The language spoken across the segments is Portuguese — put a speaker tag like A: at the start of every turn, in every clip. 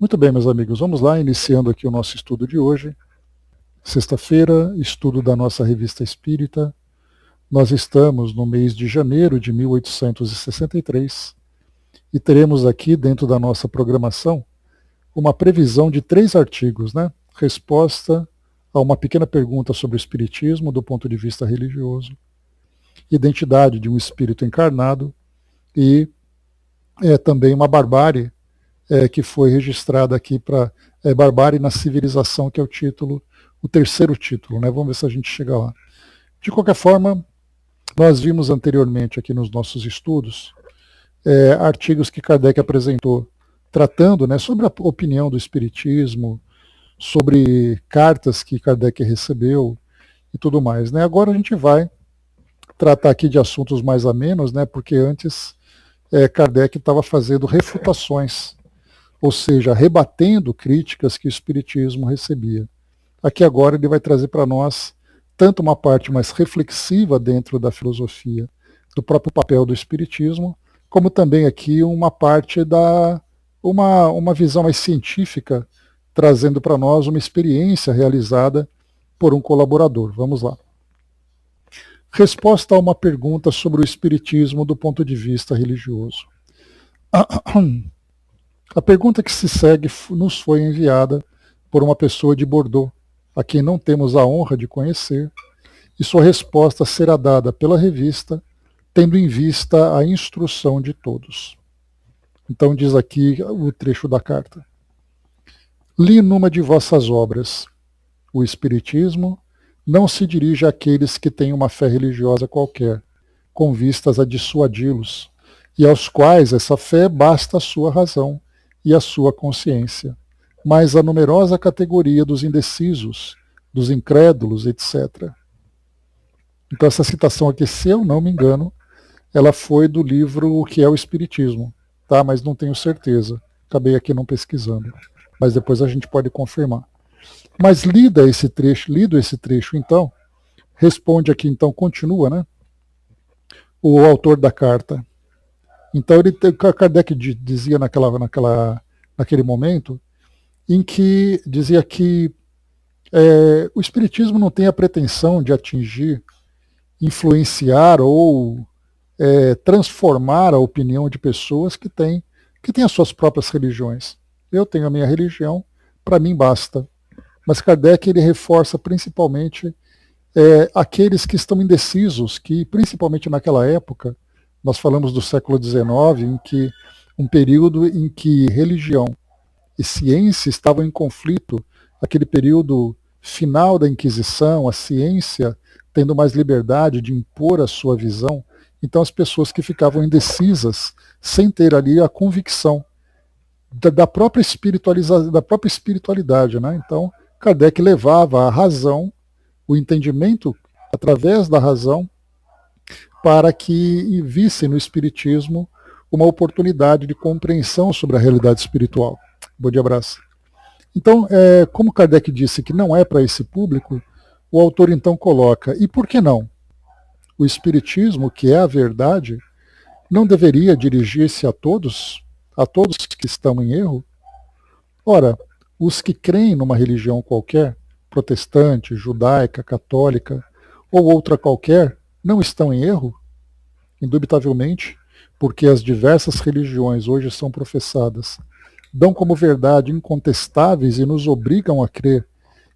A: Muito bem, meus amigos, vamos lá, iniciando aqui o nosso estudo de hoje. Sexta-feira, estudo da nossa Revista Espírita. Nós estamos no mês de janeiro de 1863 e teremos aqui, dentro da nossa programação, uma previsão de 3 artigos, né? Resposta a uma pequena pergunta sobre o Espiritismo do ponto de vista religioso, identidade de um espírito encarnado e também uma barbárie que foi registrada aqui para Barbárie na Civilização, que é o terceiro título, né? Vamos ver se a gente chega lá. De qualquer forma, nós vimos anteriormente aqui nos nossos estudos artigos que Kardec apresentou tratando, né, sobre a opinião do Espiritismo, sobre cartas que Kardec recebeu e tudo mais, né? Agora a gente vai tratar aqui de assuntos mais amenos, né? Porque antes Kardec estava fazendo refutações, ou seja, rebatendo críticas que o Espiritismo recebia. Aqui agora ele vai trazer para nós tanto uma parte mais reflexiva dentro da filosofia, do próprio papel do Espiritismo, como também aqui uma parte uma visão mais científica, trazendo para nós uma experiência realizada por um colaborador. Vamos lá. Resposta a uma pergunta sobre o Espiritismo do ponto de vista religioso. A pergunta que se segue nos foi enviada por uma pessoa de Bordeaux, a quem não temos a honra de conhecer, e sua resposta será dada pela revista, tendo em vista a instrução de todos. Então diz aqui o trecho da carta. Li numa de vossas obras. O Espiritismo não se dirige àqueles que têm uma fé religiosa qualquer, com vistas a dissuadi-los, e aos quais essa fé basta a sua razão e a sua consciência, mas a numerosa categoria dos indecisos, dos incrédulos, etc. Então essa citação aqui, se eu não me engano, ela foi do livro O que é o Espiritismo, tá? Mas não tenho certeza, acabei aqui não pesquisando, mas depois a gente pode confirmar. Mas lido esse trecho, então, responde aqui, então, continua, né? O autor da carta. Então, Kardec dizia naquele momento, em que dizia que o Espiritismo não tem a pretensão de atingir, influenciar ou transformar a opinião de pessoas que têm as suas próprias religiões. Eu tenho a minha religião, para mim basta. Mas Kardec ele reforça principalmente aqueles que estão indecisos, que principalmente naquela época, nós falamos do século XIX, um período em que religião e ciência estavam em conflito, aquele período final da Inquisição, a ciência tendo mais liberdade de impor a sua visão, então as pessoas que ficavam indecisas, sem ter ali a convicção da própria espiritualidade, né? Então, Kardec levava a razão, o entendimento através da razão, para que vissem no Espiritismo uma oportunidade de compreensão sobre a realidade espiritual. Bom dia, abraço. Então, como Kardec disse que não é para esse público, o autor então coloca, e por que não? O Espiritismo, que é a verdade, não deveria dirigir-se a todos que estão em erro? Ora, os que creem numa religião qualquer, protestante, judaica, católica ou outra qualquer, não estão em erro? Indubitavelmente, porque as diversas religiões hoje são professadas, dão como verdade incontestáveis e nos obrigam a crer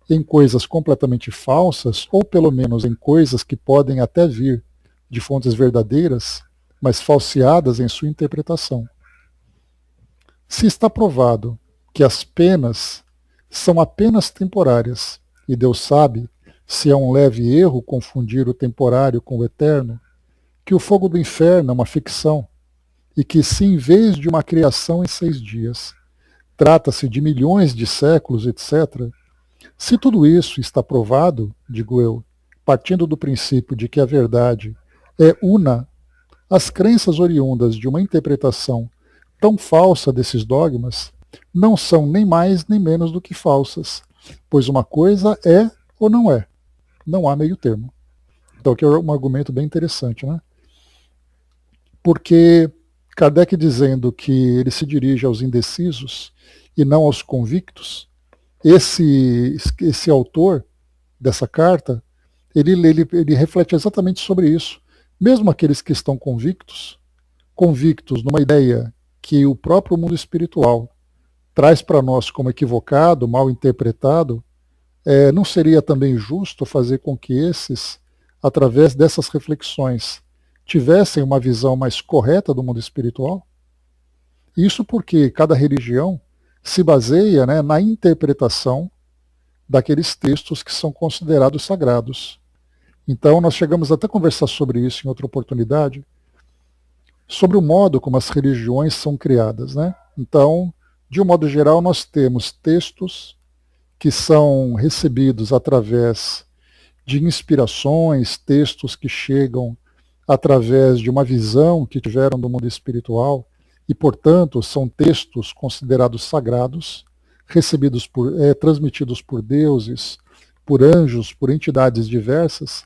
A: em coisas completamente falsas, ou pelo menos em coisas que podem até vir de fontes verdadeiras, mas falseadas em sua interpretação. Se está provado que as penas são apenas temporárias, e Deus sabe se é um leve erro confundir o temporário com o eterno, que o fogo do inferno é uma ficção, e que se em vez de uma criação em 6 dias, trata-se de milhões de séculos, etc., se tudo isso está provado, digo eu, partindo do princípio de que a verdade é una, as crenças oriundas de uma interpretação tão falsa desses dogmas não são nem mais nem menos do que falsas, pois uma coisa é ou não é. Não há meio termo. Então aqui é um argumento bem interessante, né? Porque Kardec dizendo que ele se dirige aos indecisos e não aos convictos, esse autor dessa carta, ele reflete exatamente sobre isso. Mesmo aqueles que estão convictos numa ideia que o próprio mundo espiritual traz para nós como equivocado, mal interpretado, não seria também justo fazer com que esses, através dessas reflexões, tivessem uma visão mais correta do mundo espiritual? Isso porque cada religião se baseia, né, na interpretação daqueles textos que são considerados sagrados. Então, nós chegamos até a conversar sobre isso em outra oportunidade, sobre o modo como as religiões são criadas, né? Então, de um modo geral, nós temos textos que são recebidos através de inspirações, textos que chegam através de uma visão que tiveram do mundo espiritual e, portanto, são textos considerados sagrados, recebidos transmitidos por deuses, por anjos, por entidades diversas.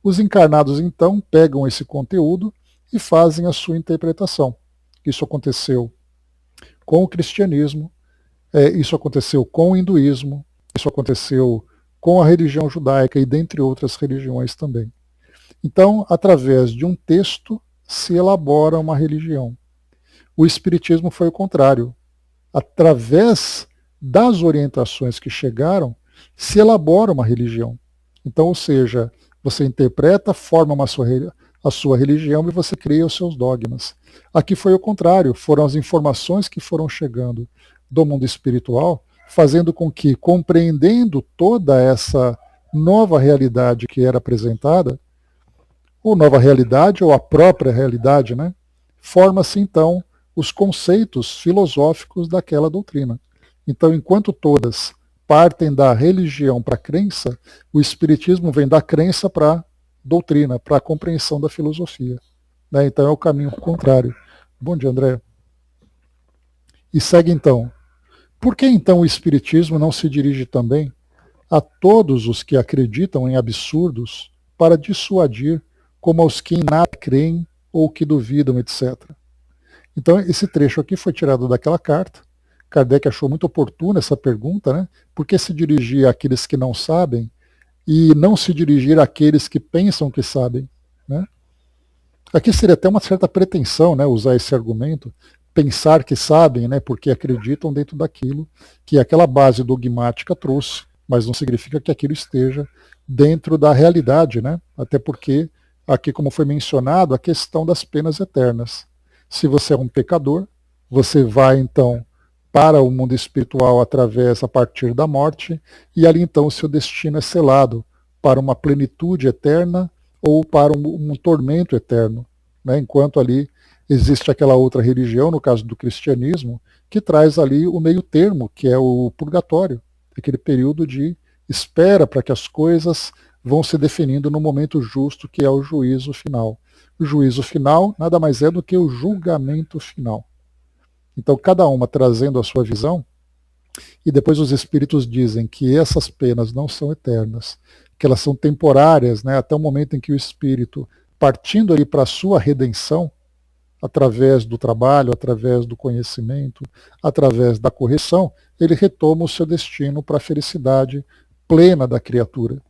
A: Os encarnados, então, pegam esse conteúdo e fazem a sua interpretação. Isso aconteceu com o cristianismo, isso aconteceu com o hinduísmo, isso aconteceu com a religião judaica e dentre outras religiões também. Então, através de um texto, se elabora uma religião. O Espiritismo foi o contrário. Através das orientações que chegaram, se elabora uma religião. Então, ou seja, você interpreta, forma a sua religião e você cria os seus dogmas. Aqui foi o contrário, foram as informações que foram chegando do mundo espiritual, fazendo com que, compreendendo toda essa nova realidade que era apresentada, ou nova realidade, ou a própria realidade, né, forma-se então os conceitos filosóficos daquela doutrina. Então, enquanto todas partem da religião para a crença, o Espiritismo vem da crença para a doutrina, para a compreensão da filosofia. Né? Então é o caminho contrário. Bom dia, André. E segue então. Por que então o Espiritismo não se dirige também a todos os que acreditam em absurdos para dissuadir, como aos que em nada creem ou que duvidam, etc. Então esse trecho aqui foi tirado daquela carta. Kardec achou muito oportuna essa pergunta, né? Por que se dirigir àqueles que não sabem e não se dirigir àqueles que pensam que sabem, né? Aqui seria até uma certa pretensão, né, usar esse argumento, pensar que sabem, né, porque acreditam dentro daquilo que aquela base dogmática trouxe, mas não significa que aquilo esteja dentro da realidade, né? Até porque aqui, como foi mencionado, a questão das penas eternas. Se você é um pecador, você vai então para o mundo espiritual a partir da morte, e ali então o seu destino é selado para uma plenitude eterna ou para um tormento eterno, né? Enquanto ali existe aquela outra religião, no caso do cristianismo, que traz ali o meio termo, que é o purgatório, aquele período de espera para que as coisas vão se definindo no momento justo, que é o juízo final. O juízo final nada mais é do que o julgamento final. Então, cada uma trazendo a sua visão, e depois os espíritos dizem que essas penas não são eternas, que elas são temporárias, né, até o momento em que o espírito, partindo ali para a sua redenção, através do trabalho, através do conhecimento, através da correção, ele retoma o seu destino para a felicidade plena da criatura,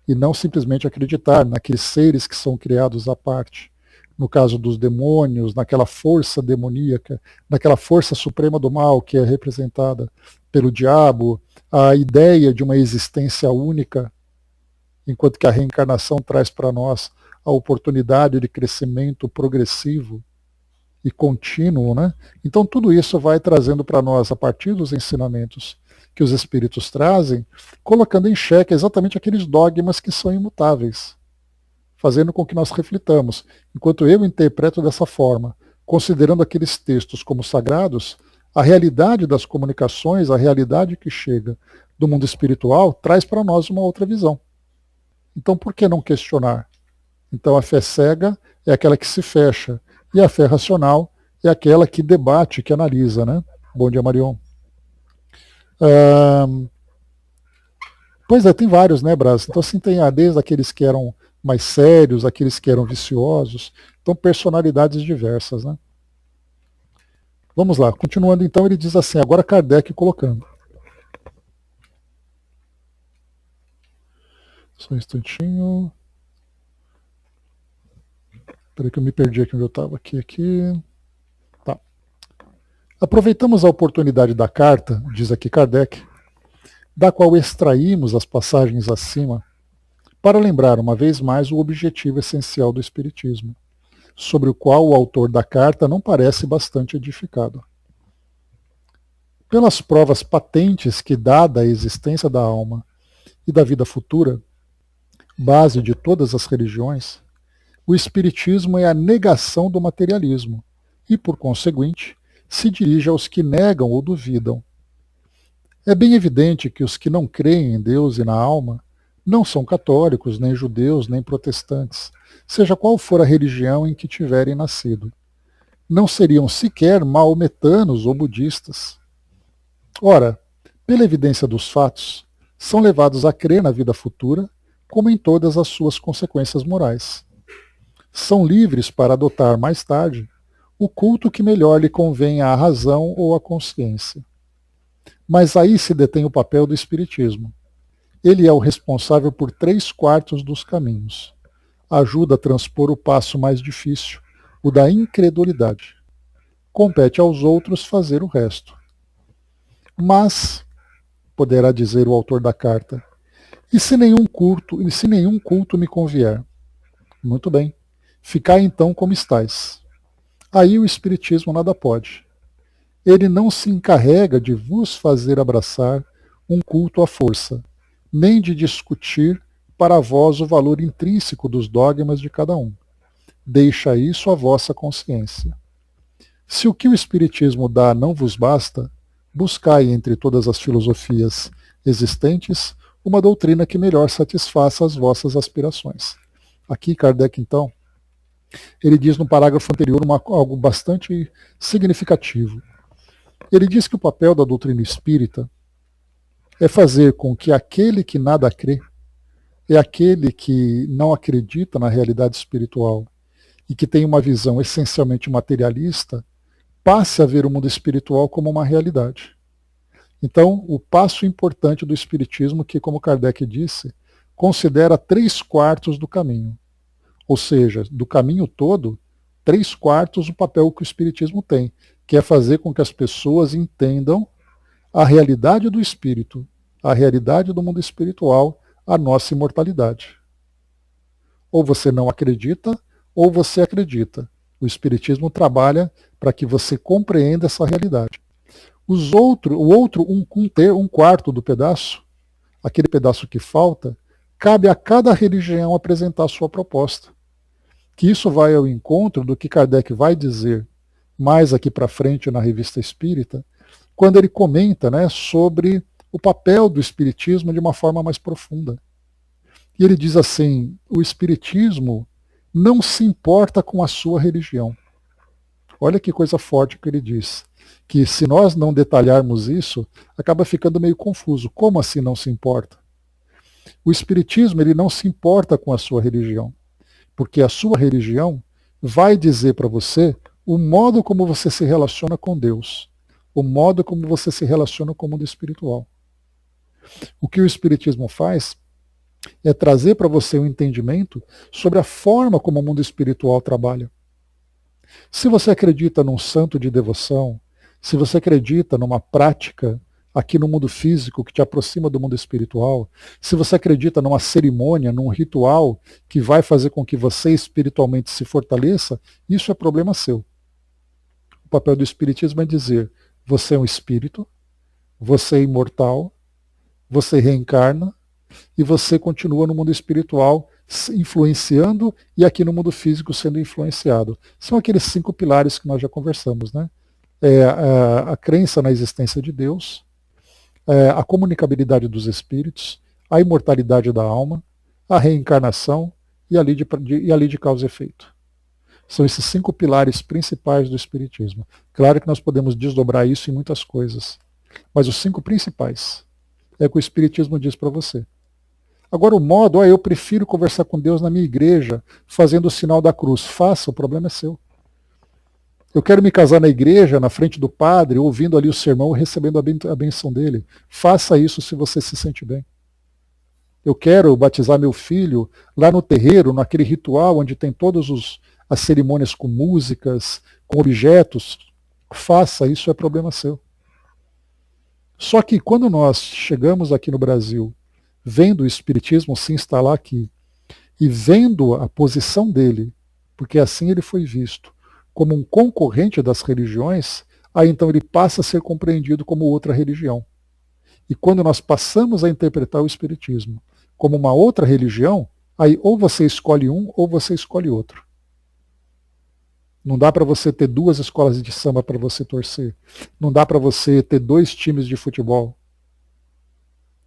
A: e não simplesmente acreditar naqueles seres que são criados à parte. No caso dos demônios, naquela força demoníaca, naquela força suprema do mal que é representada pelo diabo, a ideia de uma existência única, enquanto que a reencarnação traz para nós a oportunidade de crescimento progressivo e contínuo, né? Então tudo isso vai trazendo para nós, a partir dos ensinamentos que os espíritos trazem, colocando em xeque exatamente aqueles dogmas que são imutáveis, fazendo com que nós reflitamos. Enquanto eu interpreto dessa forma, considerando aqueles textos como sagrados, a realidade das comunicações, a realidade que chega do mundo espiritual, traz para nós uma outra visão. Então, por que não questionar? Então, a fé cega é aquela que se fecha, e a fé racional é aquela que debate, que analisa, né? Bom dia, Marion. Pois é, tem vários, né, Brás? Então, assim, tem desde aqueles que eram mais sérios, aqueles que eram viciosos. Então, personalidades diversas, né? Vamos lá, continuando então, ele diz assim, agora Kardec colocando. Só um instantinho. Espera que eu me perdi aqui onde eu estava. Aqui. Tá. Aproveitamos a oportunidade da carta, diz aqui Kardec, da qual extraímos as passagens acima, para lembrar uma vez mais o objetivo essencial do Espiritismo, sobre o qual o autor da carta não parece bastante edificado. Pelas provas patentes que, dada a existência da alma e da vida futura, base de todas as religiões, o Espiritismo é a negação do materialismo e, por conseguinte, se dirige aos que negam ou duvidam. É bem evidente que os que não creem em Deus e na alma não são católicos, nem judeus, nem protestantes, seja qual for a religião em que tiverem nascido. Não seriam sequer maometanos ou budistas. Ora, pela evidência dos fatos, são levados a crer na vida futura, como em todas as suas consequências morais. São livres para adotar mais tarde o culto que melhor lhe convém à razão ou à consciência. Mas aí se detém o papel do Espiritismo. Ele é o responsável por 3/4 dos caminhos. Ajuda a transpor o passo mais difícil, o da incredulidade. Compete aos outros fazer o resto. Mas, poderá dizer o autor da carta, e se nenhum culto me convier? Muito bem. Ficai então como estáis. Aí o Espiritismo nada pode. Ele não se encarrega de vos fazer abraçar um culto à força, nem de discutir para vós o valor intrínseco dos dogmas de cada um. Deixa isso à vossa consciência. Se o que o Espiritismo dá não vos basta, buscai entre todas as filosofias existentes uma doutrina que melhor satisfaça as vossas aspirações. Aqui Kardec, então, ele diz no parágrafo anterior algo bastante significativo. Ele diz que o papel da doutrina espírita é fazer com que aquele que nada crê, é aquele que não acredita na realidade espiritual e que tem uma visão essencialmente materialista, passe a ver o mundo espiritual como uma realidade. Então, o passo importante do Espiritismo, que, como Kardec disse, considera 3/4 do caminho. Ou seja, do caminho todo, 3/4 o papel que o Espiritismo tem, que é fazer com que as pessoas entendam a realidade do espírito, a realidade do mundo espiritual, a nossa imortalidade. Ou você não acredita, ou você acredita. O Espiritismo trabalha para que você compreenda essa realidade. O outro 1/4 do pedaço, aquele pedaço que falta, cabe a cada religião apresentar a sua proposta. Que isso vai ao encontro do que Kardec vai dizer mais aqui para frente na Revista Espírita, quando ele comenta, né, sobre o papel do Espiritismo de uma forma mais profunda. E ele diz assim, o Espiritismo não se importa com a sua religião. Olha que coisa forte que ele diz. Que se nós não detalharmos isso, acaba ficando meio confuso. Como assim não se importa? O Espiritismo ele não se importa com a sua religião. Porque a sua religião vai dizer para você o modo como você se relaciona com Deus. O modo como você se relaciona com o mundo espiritual. O que o Espiritismo faz é trazer para você um entendimento sobre a forma como o mundo espiritual trabalha. Se você acredita num santo de devoção, se você acredita numa prática aqui no mundo físico que te aproxima do mundo espiritual, se você acredita numa cerimônia, num ritual que vai fazer com que você espiritualmente se fortaleça, isso é problema seu. O papel do Espiritismo é dizer, você é um espírito, você é imortal, você reencarna e você continua no mundo espiritual influenciando e aqui no mundo físico sendo influenciado. São aqueles 5 pilares que nós já conversamos, né? A crença na existência de Deus, a comunicabilidade dos espíritos, a imortalidade da alma, a reencarnação e a lei de causa e efeito. São esses 5 pilares principais do Espiritismo. Claro que nós podemos desdobrar isso em muitas coisas, mas os 5 principais é o que o Espiritismo diz para você. Agora o modo, eu prefiro conversar com Deus na minha igreja, fazendo o sinal da cruz. Faça, o problema é seu. Eu quero me casar na igreja, na frente do padre, ouvindo ali o sermão, recebendo a benção dele. Faça isso se você se sente bem. Eu quero batizar meu filho lá no terreiro, naquele ritual onde tem todas as cerimônias com músicas, com objetos. Faça, isso é problema seu. Só que quando nós chegamos aqui no Brasil, vendo o Espiritismo se instalar aqui, e vendo a posição dele, porque assim ele foi visto, como um concorrente das religiões, aí então ele passa a ser compreendido como outra religião. E quando nós passamos a interpretar o Espiritismo como uma outra religião, aí ou você escolhe um ou você escolhe outro. Não dá para você ter duas escolas de samba para você torcer. Não dá para você ter dois times de futebol.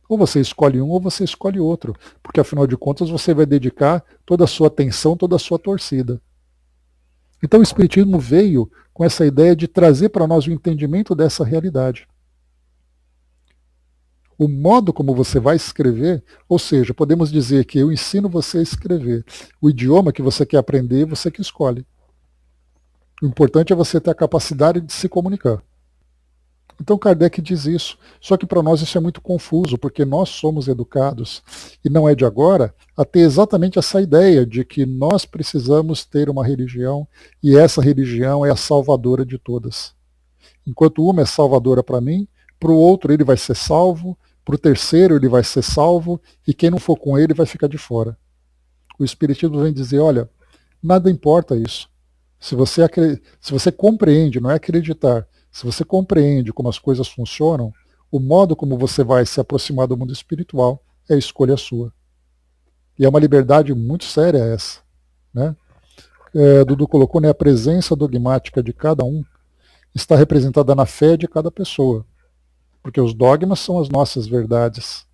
A: Ou você escolhe um ou você escolhe outro. Porque afinal de contas você vai dedicar toda a sua atenção, toda a sua torcida. Então o Espiritismo veio com essa ideia de trazer para nós o entendimento dessa realidade. O modo como você vai escrever, ou seja, podemos dizer que eu ensino você a escrever. O idioma que você quer aprender, você que escolhe. O importante é você ter a capacidade de se comunicar. Então Kardec diz isso. Só que para nós isso é muito confuso, porque nós somos educados, e não é de agora, a ter exatamente essa ideia de que nós precisamos ter uma religião, e essa religião é a salvadora de todas. Enquanto uma é salvadora para mim, para o outro ele vai ser salvo, para o terceiro ele vai ser salvo, e quem não for com ele vai ficar de fora. O Espiritismo vem dizer, olha, nada importa isso. Se você compreende, não é acreditar, se você compreende como as coisas funcionam, o modo como você vai se aproximar do mundo espiritual é a escolha sua. E é uma liberdade muito séria essa. Né? Dudu colocou, né, a presença dogmática de cada um está representada na fé de cada pessoa. Porque os dogmas são as nossas verdades.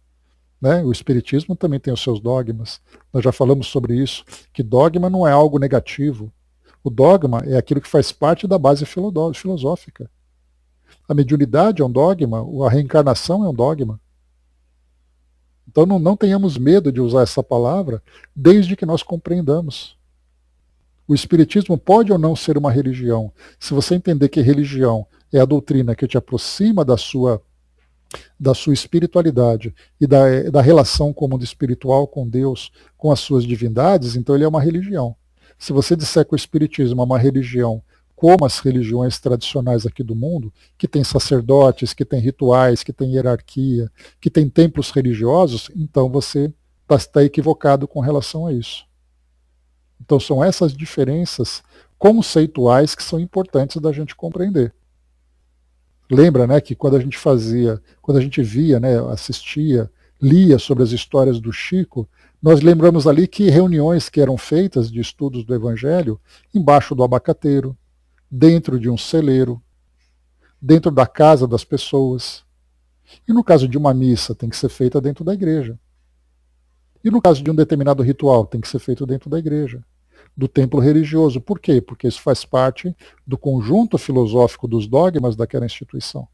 A: Né? O Espiritismo também tem os seus dogmas. Nós já falamos sobre isso, que dogma não é algo negativo. O dogma é aquilo que faz parte da base filosófica. A mediunidade é um dogma, a reencarnação é um dogma. Então não tenhamos medo de usar essa palavra, desde que nós compreendamos. O Espiritismo pode ou não ser uma religião. Se você entender que religião é a doutrina que te aproxima da sua espiritualidade e da relação com o mundo espiritual, com Deus, com as suas divindades, então ele é uma religião. Se você disser que o Espiritismo é uma religião como as religiões tradicionais aqui do mundo, que tem sacerdotes, que tem rituais, que tem hierarquia, que tem templos religiosos, então você está equivocado com relação a isso. Então são essas diferenças conceituais que são importantes da gente compreender. Lembra, né, que quando a gente via, né, assistia, lia sobre as histórias do Chico, nós lembramos ali que reuniões que eram feitas de estudos do Evangelho embaixo do abacateiro, dentro de um celeiro, dentro da casa das pessoas. E no caso de uma missa, tem que ser feita dentro da igreja. E no caso de um determinado ritual, tem que ser feito dentro da igreja, do templo religioso. Por quê? Porque isso faz parte do conjunto filosófico dos dogmas daquela instituição.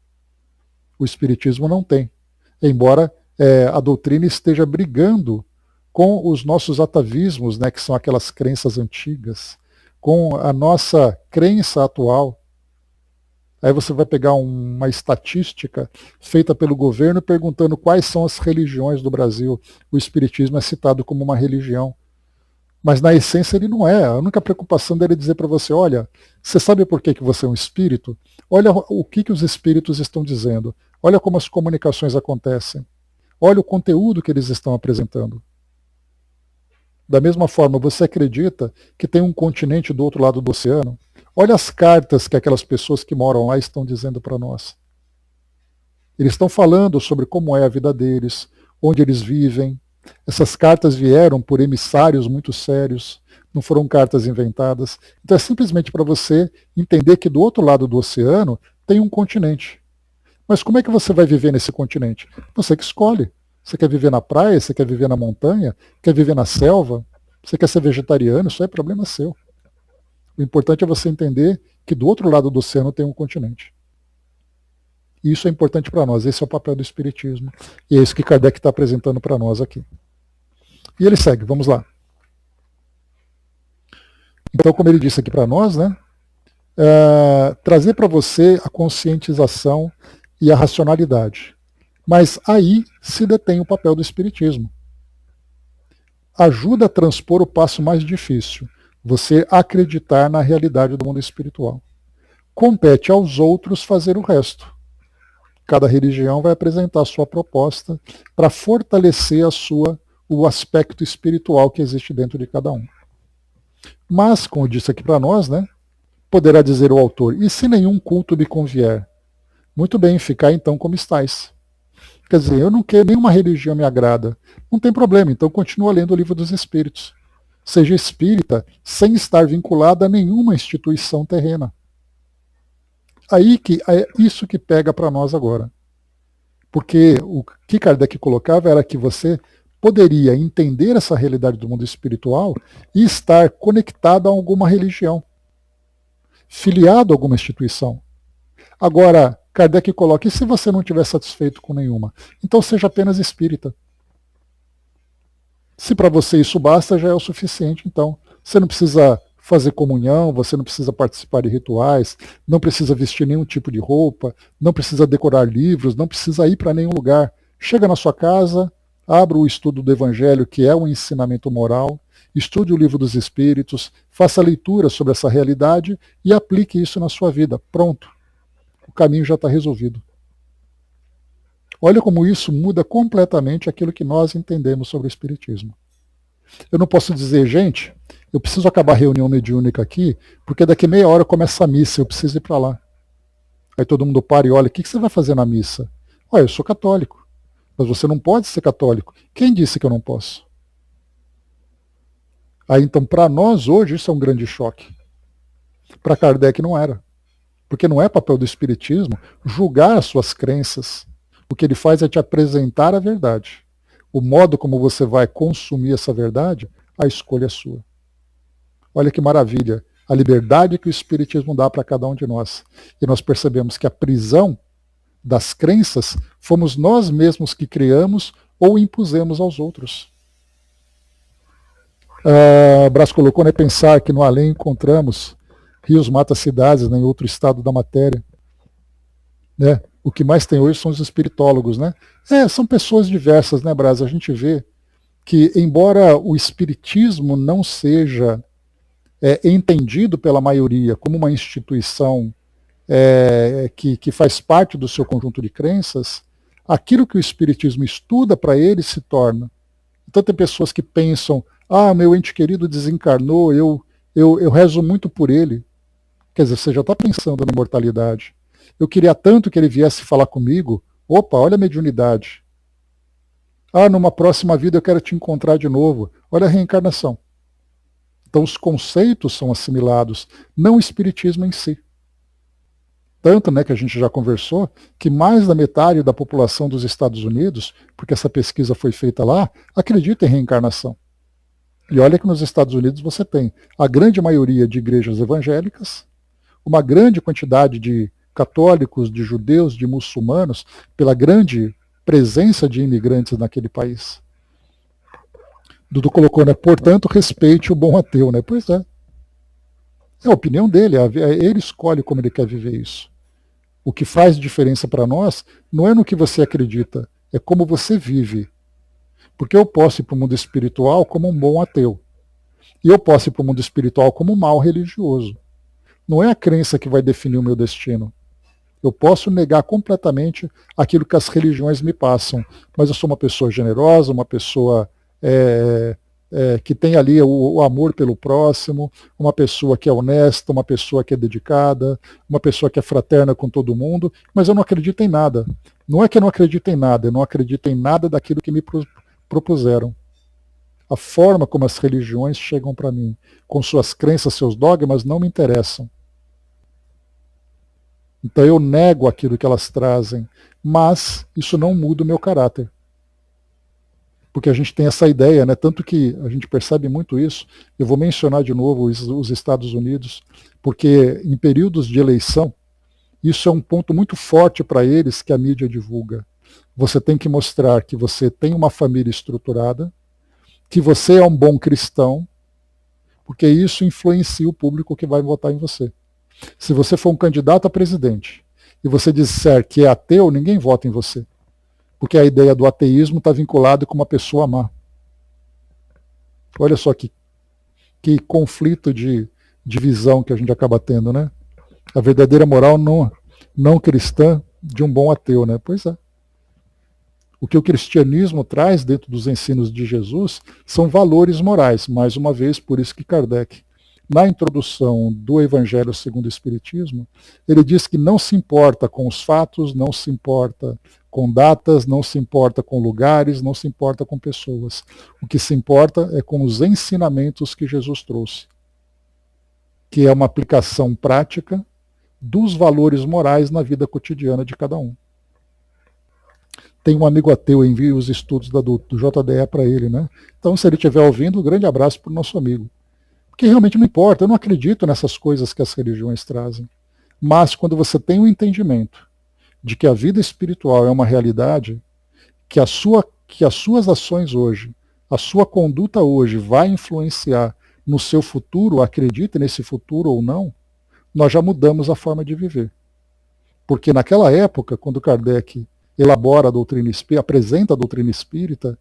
A: O Espiritismo não tem. Embora a doutrina esteja brigando com os nossos atavismos, né, que são aquelas crenças antigas, com a nossa crença atual. Aí você vai pegar uma estatística feita pelo governo perguntando quais são as religiões do Brasil. O Espiritismo é citado como uma religião. Mas na essência ele não é. A única preocupação dele é dizer para você, olha, você sabe por que você é um espírito? Olha o que os espíritos estão dizendo. Olha como as comunicações acontecem. Olha o conteúdo que eles estão apresentando. Da mesma forma, você acredita que tem um continente do outro lado do oceano? Olha as cartas que aquelas pessoas que moram lá estão dizendo para nós. Eles estão falando sobre como é a vida deles, onde eles vivem. Essas cartas vieram por emissários muito sérios, não foram cartas inventadas. Então é simplesmente para você entender que do outro lado do oceano tem um continente. Mas como é que você vai viver nesse continente? Você que escolhe. Você quer viver na praia, você quer viver na montanha, quer viver na selva, você quer ser vegetariano, isso é problema seu. O importante é você entender que do outro lado do oceano tem um continente. E isso é importante para nós, esse é o papel do Espiritismo. E é isso que Kardec está apresentando para nós aqui. E ele segue, vamos lá. Então, como ele disse aqui para nós, né, trazer para você a conscientização e a racionalidade. Mas aí se detém o papel do Espiritismo. Ajuda a transpor o passo mais difícil, você acreditar na realidade do mundo espiritual. Compete aos outros fazer o resto. Cada religião vai apresentar a sua proposta para fortalecer o aspecto espiritual que existe dentro de cada um. Mas, como eu disse aqui para nós, né, poderá dizer o autor, e se nenhum culto me convier? Muito bem, ficar então como estáis. Quer dizer, eu não quero, nenhuma religião me agrada. Não tem problema, então continua lendo o Livro dos Espíritos. Seja espírita sem estar vinculado a nenhuma instituição terrena. Aí que é isso que pega para nós agora. Porque o que Kardec colocava era que você poderia entender essa realidade do mundo espiritual e estar conectado a alguma religião, filiado a alguma instituição. Agora, Kardec coloca, e se você não estiver satisfeito com nenhuma? Então seja apenas espírita. Se para você isso basta, já é o suficiente, então. Você não precisa fazer comunhão, você não precisa participar de rituais, não precisa vestir nenhum tipo de roupa, não precisa decorar livros, não precisa ir para nenhum lugar. Chega na sua casa, abra o estudo do Evangelho, que é um ensinamento moral, estude o Livro dos Espíritos, faça leitura sobre essa realidade e aplique isso na sua vida. Pronto. O caminho já está resolvido. Olha como isso muda completamente aquilo que nós entendemos sobre o Espiritismo. Eu não posso dizer, gente, eu preciso acabar a reunião mediúnica aqui, porque daqui meia hora começa a missa, eu preciso ir para lá. Aí todo mundo para e olha, o que você vai fazer na missa? Olha, eu sou católico, mas você não pode ser católico. Quem disse que eu não posso? Aí então, para nós hoje, isso é um grande choque. Para Kardec não era. Porque não é papel do Espiritismo julgar as suas crenças. O que ele faz é te apresentar a verdade. O modo como você vai consumir essa verdade, a escolha é sua. Olha que maravilha, a liberdade que o Espiritismo dá para cada um de nós. E nós percebemos que a prisão das crenças fomos nós mesmos que criamos ou impusemos aos outros. Brás colocou, né, pensar que no além encontramos rios, matas, cidades, né, em outro estado da matéria. Né? O que mais tem hoje são os espiritólogos, né? São pessoas diversas, né, Brás? A gente vê que, embora o espiritismo não seja entendido pela maioria como uma instituição que faz parte do seu conjunto de crenças, aquilo que o espiritismo estuda para ele se torna. Então tem pessoas que pensam, meu ente querido desencarnou, eu rezo muito por ele. Quer dizer, você já está pensando na imortalidade. Eu queria tanto que ele viesse falar comigo. Opa, olha a mediunidade. Numa próxima vida eu quero te encontrar de novo. Olha a reencarnação. Então os conceitos são assimilados, não o espiritismo em si. Tanto, né, que a gente já conversou, que mais da metade da população dos Estados Unidos, porque essa pesquisa foi feita lá, acredita em reencarnação. E olha que nos Estados Unidos você tem a grande maioria de igrejas evangélicas, uma grande quantidade de católicos, de judeus, de muçulmanos, pela grande presença de imigrantes naquele país. Dudu colocou, né? Portanto, respeite o bom ateu, né? Pois é. É a opinião dele, ele escolhe como ele quer viver isso. O que faz diferença para nós não é no que você acredita, é como você vive. Porque eu posso ir para o mundo espiritual como um bom ateu. E eu posso ir para o mundo espiritual como um mau religioso. Não é a crença que vai definir o meu destino. Eu posso negar completamente aquilo que as religiões me passam, mas eu sou uma pessoa generosa, uma pessoa que tem ali o amor pelo próximo, uma pessoa que é honesta, uma pessoa que é dedicada, uma pessoa que é fraterna com todo mundo, mas eu não acredito em nada. Não é que eu não acredito em nada, eu não acredito em nada daquilo que me propuseram. A forma como as religiões chegam para mim, com suas crenças, seus dogmas, não me interessam. Então eu nego aquilo que elas trazem, mas isso não muda o meu caráter. Porque a gente tem essa ideia, né? Tanto que a gente percebe muito isso. Eu vou mencionar de novo os Estados Unidos, porque em períodos de eleição, isso é um ponto muito forte para eles que a mídia divulga. Você tem que mostrar que você tem uma família estruturada, que você é um bom cristão, porque isso influencia o público que vai votar em você. Se você for um candidato a presidente e você disser que é ateu, ninguém vota em você. Porque a ideia do ateísmo está vinculada com uma pessoa má. Olha só que conflito de visão que a gente acaba tendo, né? A verdadeira moral não cristã de um bom ateu, né? Pois é. O que o cristianismo traz dentro dos ensinos de Jesus são valores morais. Mais uma vez, por isso que Kardec, na introdução do Evangelho segundo o Espiritismo, ele diz que não se importa com os fatos, não se importa com datas, não se importa com lugares, não se importa com pessoas. O que se importa é com os ensinamentos que Jesus trouxe, que é uma aplicação prática dos valores morais na vida cotidiana de cada um. Tem um amigo ateu, envio os estudos do JDE para ele, né? Então, se ele estiver ouvindo, um grande abraço para o nosso amigo. Porque realmente não importa, eu não acredito nessas coisas que as religiões trazem. Mas quando você tem o entendimento de que a vida espiritual é uma realidade, que as suas ações hoje, a sua conduta hoje vai influenciar no seu futuro, acredite nesse futuro ou não, nós já mudamos a forma de viver. Porque naquela época, quando Kardec elabora a doutrina espírita, apresenta a doutrina espírita,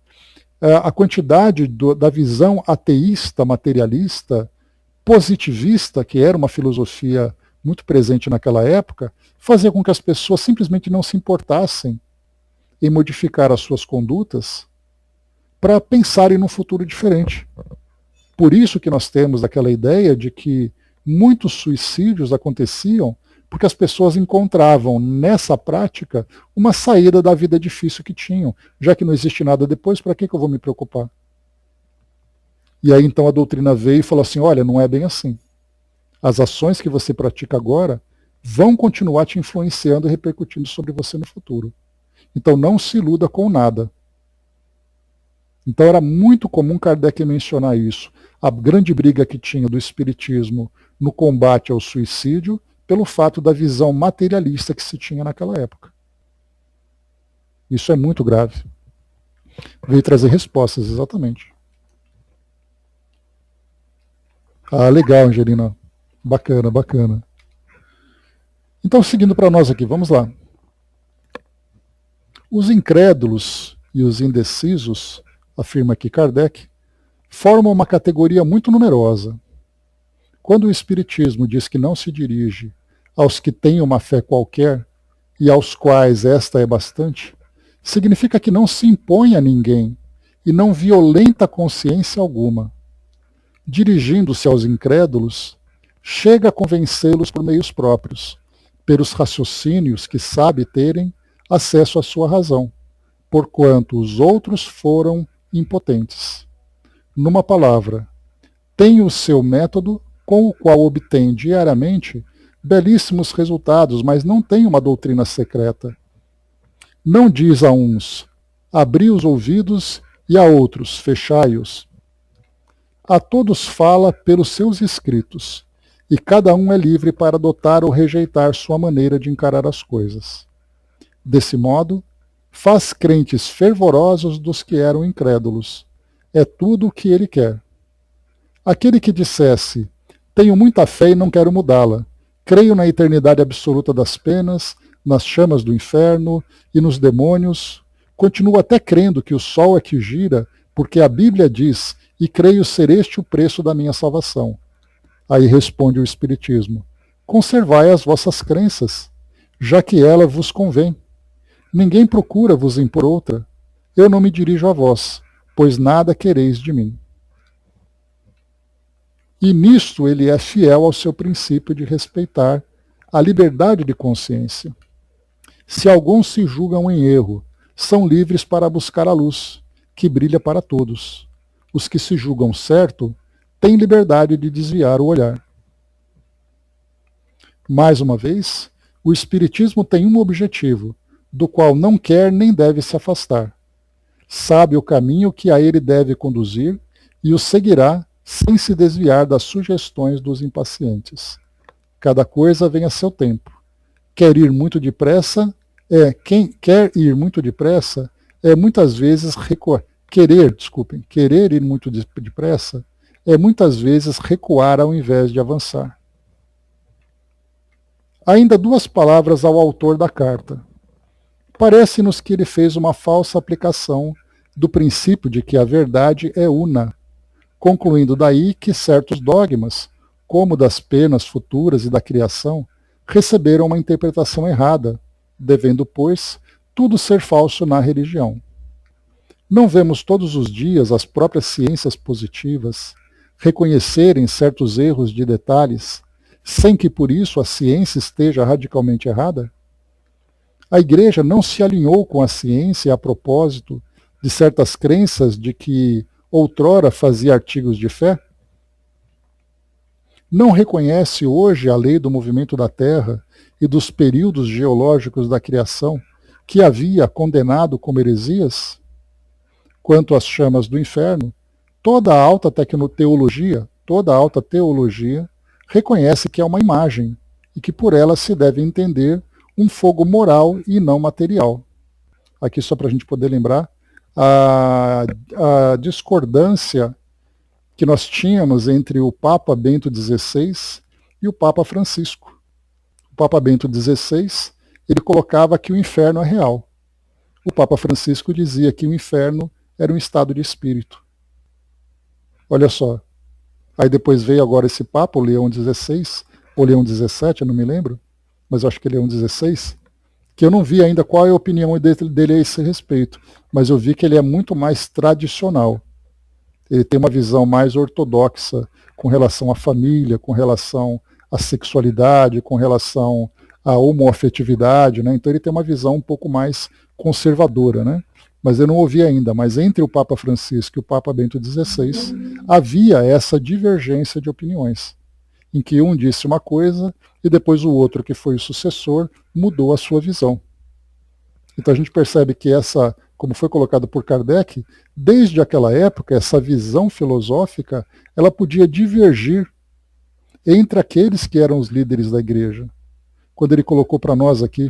A: a quantidade da visão ateísta, materialista, positivista, que era uma filosofia muito presente naquela época, fazia com que as pessoas simplesmente não se importassem em modificar as suas condutas para pensarem num futuro diferente. Por isso que nós temos aquela ideia de que muitos suicídios aconteciam porque as pessoas encontravam nessa prática uma saída da vida difícil que tinham. Já que não existe nada depois, para que eu vou me preocupar? E aí então a doutrina veio e falou assim, olha, não é bem assim. As ações que você pratica agora vão continuar te influenciando e repercutindo sobre você no futuro. Então não se iluda com nada. Então era muito comum Kardec mencionar isso. A grande briga que tinha do espiritismo no combate ao suicídio, pelo fato da visão materialista que se tinha naquela época. Isso é muito grave. Veio trazer respostas, exatamente. Ah, legal, Angelina. Bacana, bacana. Então, seguindo para nós aqui, vamos lá. Os incrédulos e os indecisos, afirma aqui Kardec, formam uma categoria muito numerosa. Quando o Espiritismo diz que não se dirige aos que têm uma fé qualquer e aos quais esta é bastante, significa que não se impõe a ninguém e não violenta consciência alguma. Dirigindo-se aos incrédulos, chega a convencê-los por meios próprios, pelos raciocínios que sabe terem acesso à sua razão, porquanto os outros foram impotentes. Numa palavra, tem o seu método com o qual obtém diariamente belíssimos resultados, mas não tem uma doutrina secreta. Não diz a uns, abri os ouvidos, e a outros, fechai-os. A todos fala pelos seus escritos, e cada um é livre para adotar ou rejeitar sua maneira de encarar as coisas. Desse modo, faz crentes fervorosos dos que eram incrédulos. É tudo o que ele quer. Aquele que dissesse, tenho muita fé e não quero mudá-la, creio na eternidade absoluta das penas, nas chamas do inferno e nos demônios, continua até crendo que o sol é que gira, porque a Bíblia diz, e creio ser este o preço da minha salvação. Aí responde o Espiritismo, conservai as vossas crenças, já que ela vos convém. Ninguém procura vos impor outra. Eu não me dirijo a vós, pois nada quereis de mim. E nisto ele é fiel ao seu princípio de respeitar a liberdade de consciência. Se alguns se julgam em erro, são livres para buscar a luz, que brilha para todos. Os que se julgam certo têm liberdade de desviar o olhar. Mais uma vez, o Espiritismo tem um objetivo, do qual não quer nem deve se afastar. Sabe o caminho que a ele deve conduzir e o seguirá sem se desviar das sugestões dos impacientes. Cada coisa vem a seu tempo. Querer ir muito depressa é muitas vezes querer ir muito depressa é muitas vezes recuar ao invés de avançar. Ainda duas palavras ao autor da carta. Parece-nos que ele fez uma falsa aplicação do princípio de que a verdade é una, concluindo daí que certos dogmas, como das penas futuras e da criação, receberam uma interpretação errada, devendo, pois, tudo ser falso na religião. Não vemos todos os dias as próprias ciências positivas reconhecerem certos erros de detalhes, sem que por isso a ciência esteja radicalmente errada? A Igreja não se alinhou com a ciência a propósito de certas crenças de que outrora fazia artigos de fé? Não reconhece hoje a lei do movimento da Terra e dos períodos geológicos da criação que havia condenado como heresias? Quanto às chamas do inferno, toda a alta teologia reconhece que é uma imagem e que por ela se deve entender um fogo moral e não material. Aqui só para a gente poder lembrar a discordância que nós tínhamos entre o Papa Bento XVI e o Papa Francisco. O Papa Bento XVI, ele colocava que o inferno é real. O Papa Francisco dizia que o inferno era um estado de espírito. Olha só. Aí depois veio agora esse Papa, o Leão XVI, ou Leão XVII, eu não me lembro, mas eu acho que é Leão XVI, que eu não vi ainda qual é a opinião dele a esse respeito, mas eu vi que ele é muito mais tradicional. Ele tem uma visão mais ortodoxa com relação à família, com relação à sexualidade, com relação à homoafetividade, né? Então ele tem uma visão um pouco mais conservadora, né? Mas eu não ouvi ainda, mas entre o Papa Francisco e o Papa Bento XVI havia essa divergência de opiniões, em que um disse uma coisa e depois o outro, que foi o sucessor, mudou a sua visão. Então a gente percebe que essa, como foi colocado por Kardec, desde aquela época, essa visão filosófica, ela podia divergir entre aqueles que eram os líderes da igreja. Quando ele colocou para nós aqui,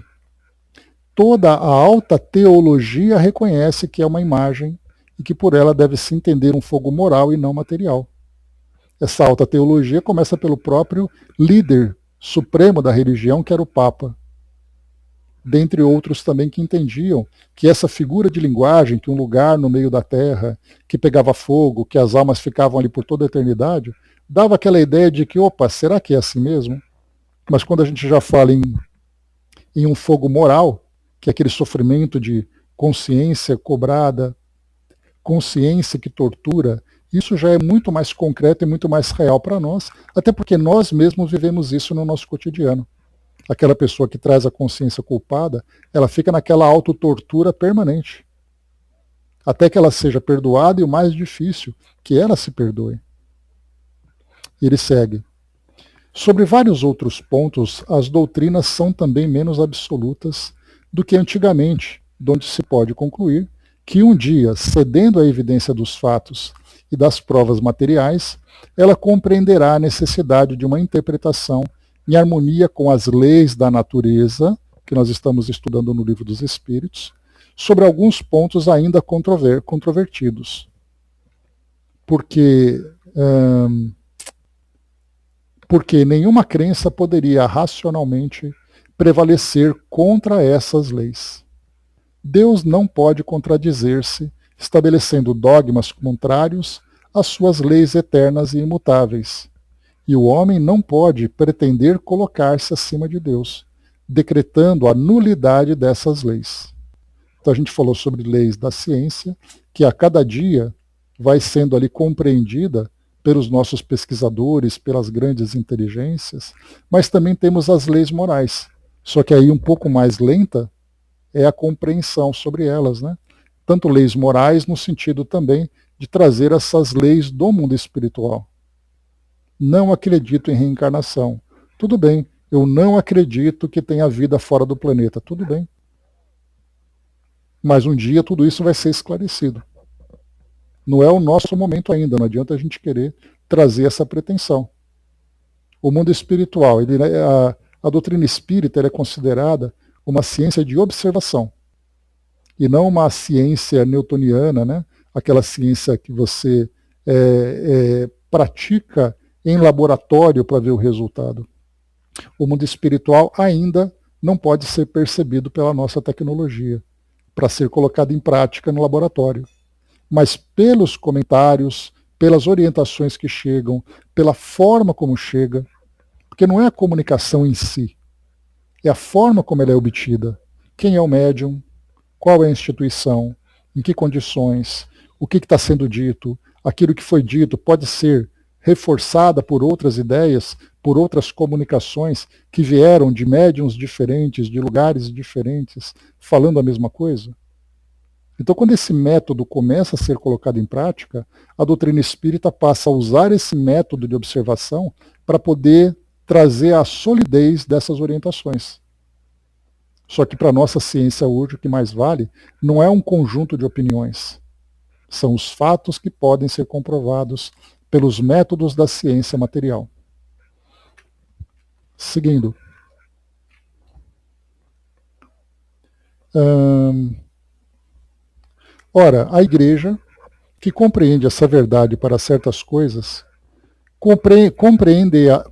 A: toda a alta teologia reconhece que é uma imagem e que por ela deve se entender um fogo moral e não material. Essa alta teologia começa pelo próprio líder supremo da religião, que era o Papa. Dentre outros também que entendiam que essa figura de linguagem, que um lugar no meio da terra, que pegava fogo, que as almas ficavam ali por toda a eternidade, dava aquela ideia de que, opa, será que é assim mesmo? Mas quando a gente já fala em um fogo moral, que é aquele sofrimento de consciência cobrada, consciência que tortura, isso já é muito mais concreto e muito mais real para nós, até porque nós mesmos vivemos isso no nosso cotidiano. Aquela pessoa que traz a consciência culpada, ela fica naquela autotortura permanente, até que ela seja perdoada, e o mais difícil, que ela se perdoe. Ele segue. Sobre vários outros pontos, as doutrinas são também menos absolutas do que antigamente, donde se pode concluir que um dia, cedendo à evidência dos fatos e das provas materiais, ela compreenderá a necessidade de uma interpretação em harmonia com as leis da natureza, que nós estamos estudando no Livro dos Espíritos, sobre alguns pontos ainda controvertidos. Porque nenhuma crença poderia racionalmente prevalecer contra essas leis. Deus não pode contradizer-se, estabelecendo dogmas contrários às suas leis eternas e imutáveis. E o homem não pode pretender colocar-se acima de Deus, decretando a nulidade dessas leis. Então a gente falou sobre leis da ciência, que a cada dia vai sendo ali compreendida pelos nossos pesquisadores, pelas grandes inteligências, mas também temos as leis morais. Só que aí um pouco mais lenta é a compreensão sobre elas, né? Tanto leis morais no sentido também de trazer essas leis do mundo espiritual. Não acredito em reencarnação. Tudo bem. Eu não acredito que tenha vida fora do planeta. Tudo bem. Mas um dia tudo isso vai ser esclarecido. Não é o nosso momento ainda. Não adianta a gente querer trazer essa pretensão. O mundo espiritual, a doutrina espírita é considerada uma ciência de observação. E não uma ciência newtoniana, né? Aquela ciência que você pratica em laboratório para ver o resultado. O mundo espiritual ainda não pode ser percebido pela nossa tecnologia, para ser colocado em prática no laboratório. Mas pelos comentários, pelas orientações que chegam, pela forma como chega, porque não é a comunicação em si, é a forma como ela é obtida. Quem é o médium, qual é a instituição, em que condições, o que está sendo dito, aquilo que foi dito pode ser reforçada por outras ideias, por outras comunicações que vieram de médiums diferentes, de lugares diferentes, falando a mesma coisa. Então, quando esse método começa a ser colocado em prática, a doutrina espírita passa a usar esse método de observação para poder trazer a solidez dessas orientações. Só que para a nossa ciência hoje, o que mais vale não é um conjunto de opiniões. São os fatos que podem ser comprovados pelos métodos da ciência material. Seguindo. Ora, a igreja, que compreende essa verdade para certas coisas,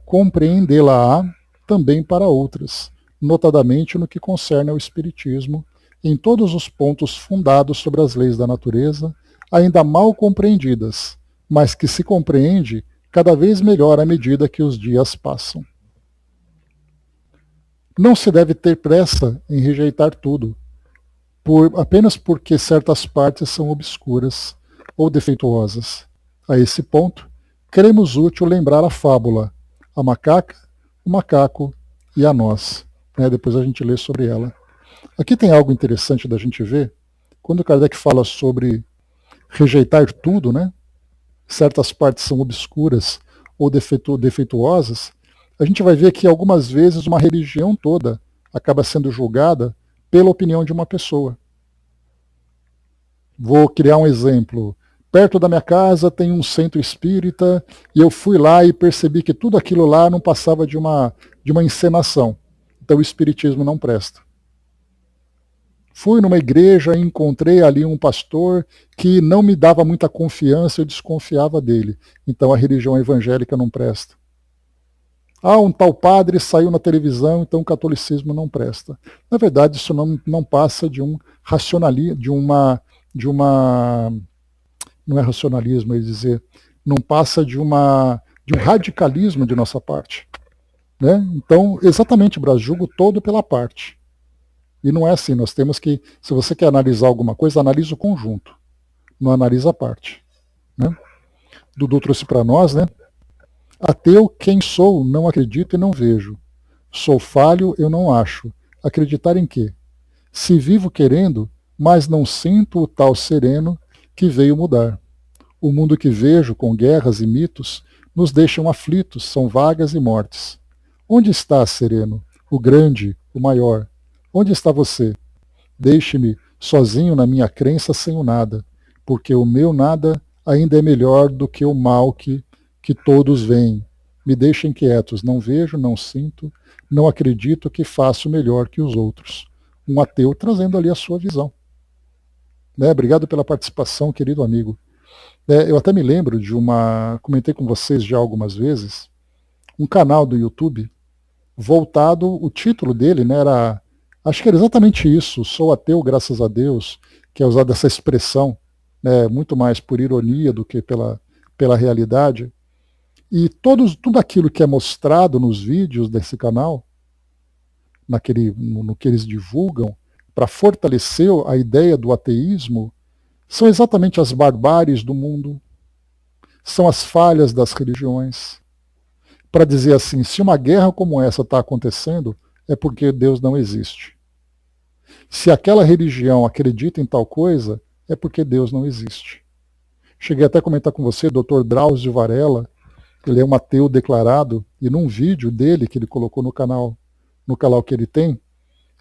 A: compreendê-la-á também para outras, notadamente no que concerne ao Espiritismo, em todos os pontos fundados sobre as leis da natureza, ainda mal compreendidas, mas que se compreende cada vez melhor à medida que os dias passam. Não se deve ter pressa em rejeitar tudo, apenas porque certas partes são obscuras ou defeituosas. A esse ponto, cremos útil lembrar a fábula, a macaca, o macaco e a noz. Depois a gente lê sobre ela. Aqui tem algo interessante da gente ver. Quando Kardec fala sobre rejeitar tudo, certas partes são obscuras ou defeituosas, a gente vai ver que algumas vezes uma religião toda acaba sendo julgada pela opinião de uma pessoa. Vou criar um exemplo. Perto da minha casa tem um centro espírita e eu fui lá e percebi que tudo aquilo lá não passava de uma encenação. Então o espiritismo não presta. Fui numa igreja e encontrei ali um pastor que não me dava muita confiança, eu desconfiava dele. Então a religião evangélica não presta. Um tal padre saiu na televisão, então o catolicismo não presta. Na verdade, isso não passa de um racionalismo, não é racionalismo, é dizer, não passa de um radicalismo de nossa parte. Então, exatamente, Brás, julgo todo pela parte. E não é assim, nós temos que, se você quer analisar alguma coisa, analisa o conjunto, não analisa a parte. Dudu trouxe para nós, Ateu, quem sou, não acredito e não vejo. Sou falho, eu não acho. Acreditar em quê? Se vivo querendo, mas não sinto o tal sereno que veio mudar. O mundo que vejo, com guerras e mitos, nos deixam aflitos, são vagas e mortes. Onde está, sereno? O grande, o maior. Onde está você? Deixe-me sozinho na minha crença sem o nada, porque o meu nada ainda é melhor do que o mal que todos veem. Me deixem quietos, não vejo, não sinto, não acredito que faço melhor que os outros. Um ateu trazendo ali a sua visão. Obrigado pela participação, querido amigo. Eu até me lembro comentei com vocês já algumas vezes, um canal do YouTube voltado, o título dele acho que era exatamente isso, sou ateu graças a Deus, que é usada essa expressão, muito mais por ironia do que pela realidade. E tudo aquilo que é mostrado nos vídeos desse canal, no que eles divulgam, para fortalecer a ideia do ateísmo, são exatamente as barbáries do mundo, são as falhas das religiões. Para dizer assim, se uma guerra como essa está acontecendo, é porque Deus não existe. Se aquela religião acredita em tal coisa, é porque Deus não existe. Cheguei até a comentar com você, Dr. Drauzio Varela, ele é um ateu declarado, e num vídeo dele que ele colocou no canal que ele tem,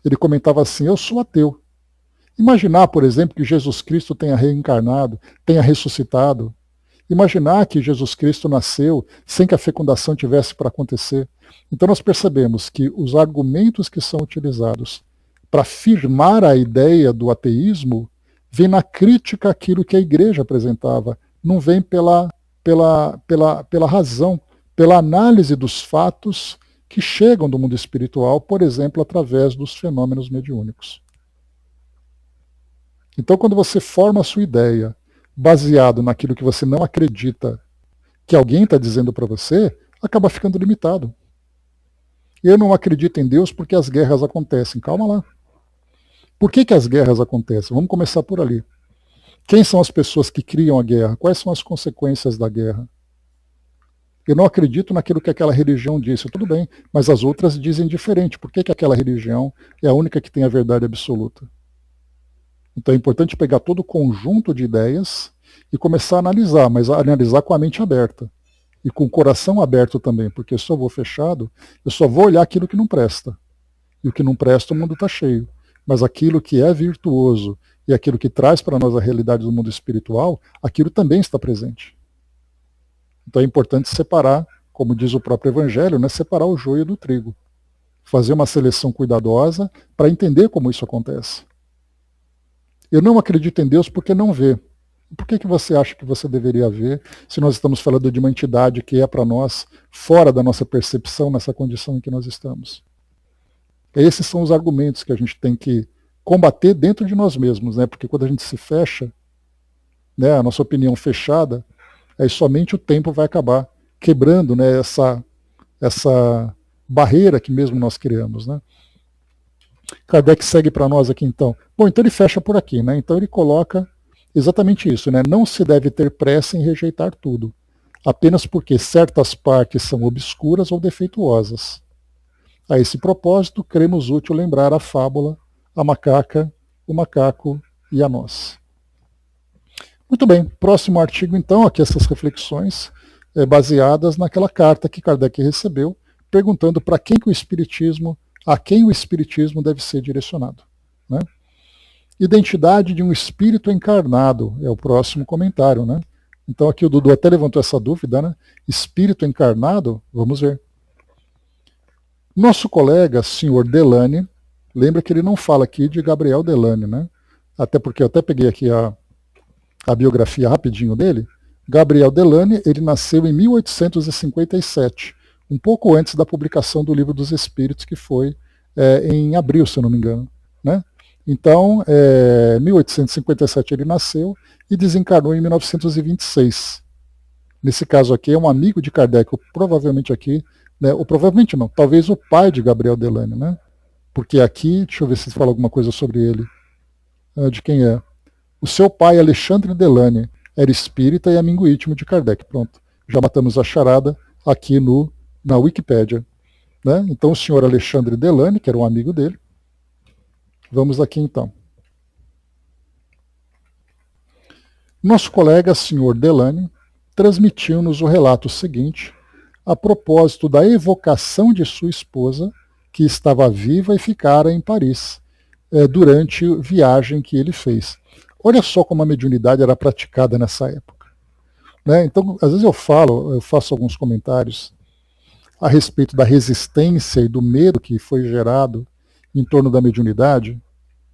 A: ele comentava assim, eu sou ateu. Imaginar, por exemplo, que Jesus Cristo tenha reencarnado, tenha ressuscitado. Imaginar que Jesus Cristo nasceu sem que a fecundação tivesse para acontecer. Então nós percebemos que os argumentos que são utilizados para afirmar a ideia do ateísmo vem na crítica àquilo que a igreja apresentava, não vem pela razão, pela análise dos fatos que chegam do mundo espiritual, por exemplo, através dos fenômenos mediúnicos. Então, quando você forma a sua ideia baseado naquilo que você não acredita que alguém está dizendo para você, acaba ficando limitado. Eu não acredito em Deus porque as guerras acontecem. Calma lá. Por que as guerras acontecem? Vamos começar por ali. Quem são as pessoas que criam a guerra? Quais são as consequências da guerra? Eu não acredito naquilo que aquela religião disse. Tudo bem, mas as outras dizem diferente. Por que aquela religião é a única que tem a verdade absoluta? Então é importante pegar todo o conjunto de ideias e começar a analisar, mas a analisar com a mente aberta. E com o coração aberto também, porque se eu vou fechado, eu só vou olhar aquilo que não presta. E o que não presta, o mundo está cheio. Mas aquilo que é virtuoso e aquilo que traz para nós a realidade do mundo espiritual, aquilo também está presente. Então é importante separar, como diz o próprio Evangelho, né, separar o joio do trigo. Fazer uma seleção cuidadosa para entender como isso acontece. Eu não acredito em Deus porque não vê. Por que você acha que você deveria ver se nós estamos falando de uma entidade que é para nós fora da nossa percepção nessa condição em que nós estamos? Esses são os argumentos que a gente tem que combater dentro de nós mesmos, né? Porque quando a gente se fecha, né, a nossa opinião fechada, aí somente o tempo vai acabar quebrando, né, essa barreira que mesmo nós criamos, né? Kardec segue para nós aqui então. Bom, então ele fecha por aqui, né? Então ele coloca exatamente isso, né? Não se deve ter pressa em rejeitar tudo, apenas porque certas partes são obscuras ou defeituosas. A esse propósito, cremos útil lembrar a fábula, a macaca, o macaco e a noz. Muito bem, próximo artigo então, aqui essas reflexões baseadas naquela carta que Kardec recebeu, perguntando para quem que o Espiritismo, a quem o Espiritismo deve ser direcionado, né? Identidade de um espírito encarnado é o próximo comentário, né? Então aqui o Dudu até levantou essa dúvida, né? Espírito encarnado, vamos ver. Nosso colega, senhor Delane, lembra que ele não fala aqui de Gabriel Delane, né? Até porque eu até peguei aqui a biografia rapidinho dele. Gabriel Delane, ele nasceu em 1857, um pouco antes da publicação do Livro dos Espíritos, que foi em abril, se eu não me engano, né? Então, em 1857 ele nasceu e desencarnou em 1926. Nesse caso aqui, é um amigo de Kardec, provavelmente aqui, né, ou provavelmente não, talvez o pai de Gabriel Delane, né? Porque aqui, deixa eu ver se fala alguma coisa sobre ele. De quem é? O seu pai, Alexandre Delane, era espírita e amigo íntimo de Kardec. Pronto, já matamos a charada aqui na Wikipédia, né? Então, o senhor Alexandre Delane, que era um amigo dele. Vamos aqui então. Nosso colega, senhor Delane, transmitiu-nos o relato seguinte a propósito da evocação de sua esposa, que estava viva e ficara em Paris, durante a viagem que ele fez. Olha só como a mediunidade era praticada nessa época, né? Então, às vezes eu faço alguns comentários a respeito da resistência e do medo que foi gerado em torno da mediunidade,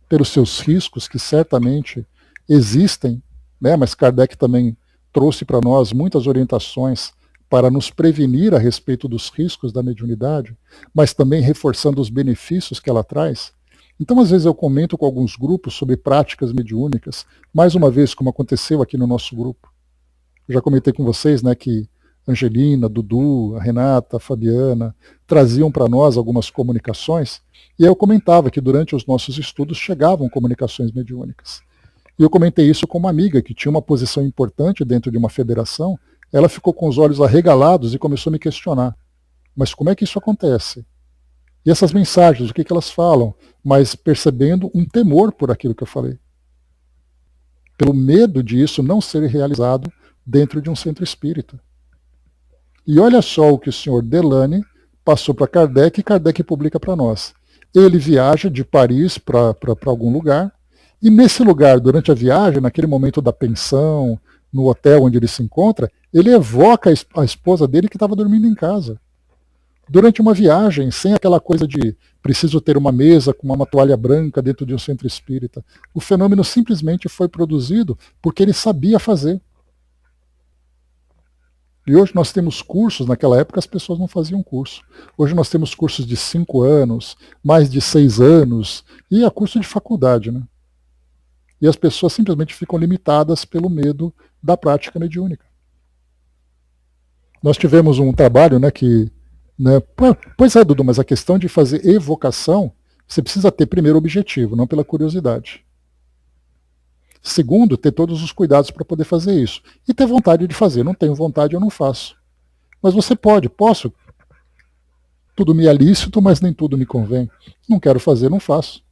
A: pelos seus riscos, que certamente existem, né? Mas Kardec também trouxe para nós muitas orientações para nos prevenir a respeito dos riscos da mediunidade, mas também reforçando os benefícios que ela traz. Então, às vezes eu comento com alguns grupos sobre práticas mediúnicas, mais uma vez, como aconteceu aqui no nosso grupo. Eu já comentei com vocês, né, que Angelina, Dudu, a Renata, a Fabiana traziam para nós algumas comunicações, e aí eu comentava que durante os nossos estudos chegavam comunicações mediúnicas. E eu comentei isso com uma amiga que tinha uma posição importante dentro de uma federação. Ela ficou com os olhos arregalados e começou a me questionar. Mas como é que isso acontece? E essas mensagens, o que elas falam? Mas percebendo um temor por aquilo que eu falei. Pelo medo de isso não ser realizado dentro de um centro espírita. E olha só o que o senhor Delane passou para Kardec e Kardec publica para nós. Ele viaja de Paris para algum lugar, e nesse lugar, durante a viagem, naquele momento da pensão, no hotel onde ele se encontra, ele evoca a esposa dele que estava dormindo em casa. Durante uma viagem, sem aquela coisa de preciso ter uma mesa com uma toalha branca dentro de um centro espírita. O fenômeno simplesmente foi produzido porque ele sabia fazer. E hoje nós temos cursos, naquela época as pessoas não faziam curso. Hoje nós temos cursos de 5 anos, mais de 6 anos, e é curso de faculdade, né? E as pessoas simplesmente ficam limitadas pelo medo da prática mediúnica. Nós tivemos um trabalho, né, que... Né, pois é, Dudu, mas a questão de fazer evocação, você precisa ter primeiro objetivo, não pela curiosidade. Segundo, ter todos os cuidados para poder fazer isso. E ter vontade de fazer. Não tenho vontade, eu não faço. Mas você pode, posso. Tudo me é lícito, mas nem tudo me convém. Não quero fazer, não faço.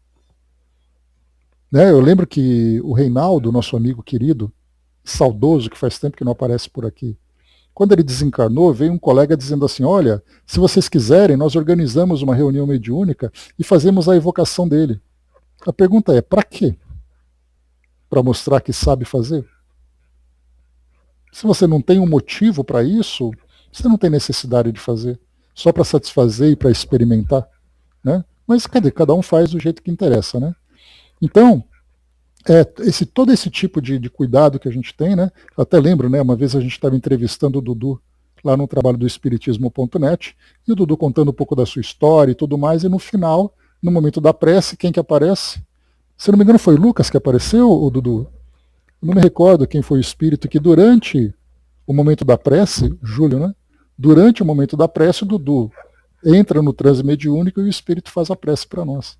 A: Né? Eu lembro que o Reinaldo, nosso amigo querido, saudoso, que faz tempo que não aparece por aqui, quando ele desencarnou, veio um colega dizendo assim, olha, se vocês quiserem, nós organizamos uma reunião mediúnica e fazemos a evocação dele. A pergunta é, para quê? Para mostrar que sabe fazer? Se você não tem um motivo para isso, você não tem necessidade de fazer. Só para satisfazer e para experimentar. Né? Mas cadê? Cada um faz do jeito que interessa. Né? Então, todo esse tipo de cuidado que a gente tem, né? Eu até lembro, né, uma vez a gente estava entrevistando o Dudu lá no trabalho do Espiritismo.net, e o Dudu contando um pouco da sua história e tudo mais, e no final, no momento da prece, quem que aparece? Se não me engano foi o Lucas que apareceu, o Dudu? Eu não me recordo quem foi o espírito que durante o momento da prece, Júlio, né? Durante o momento da prece, o Dudu entra no transe mediúnico e o espírito faz a prece para nós.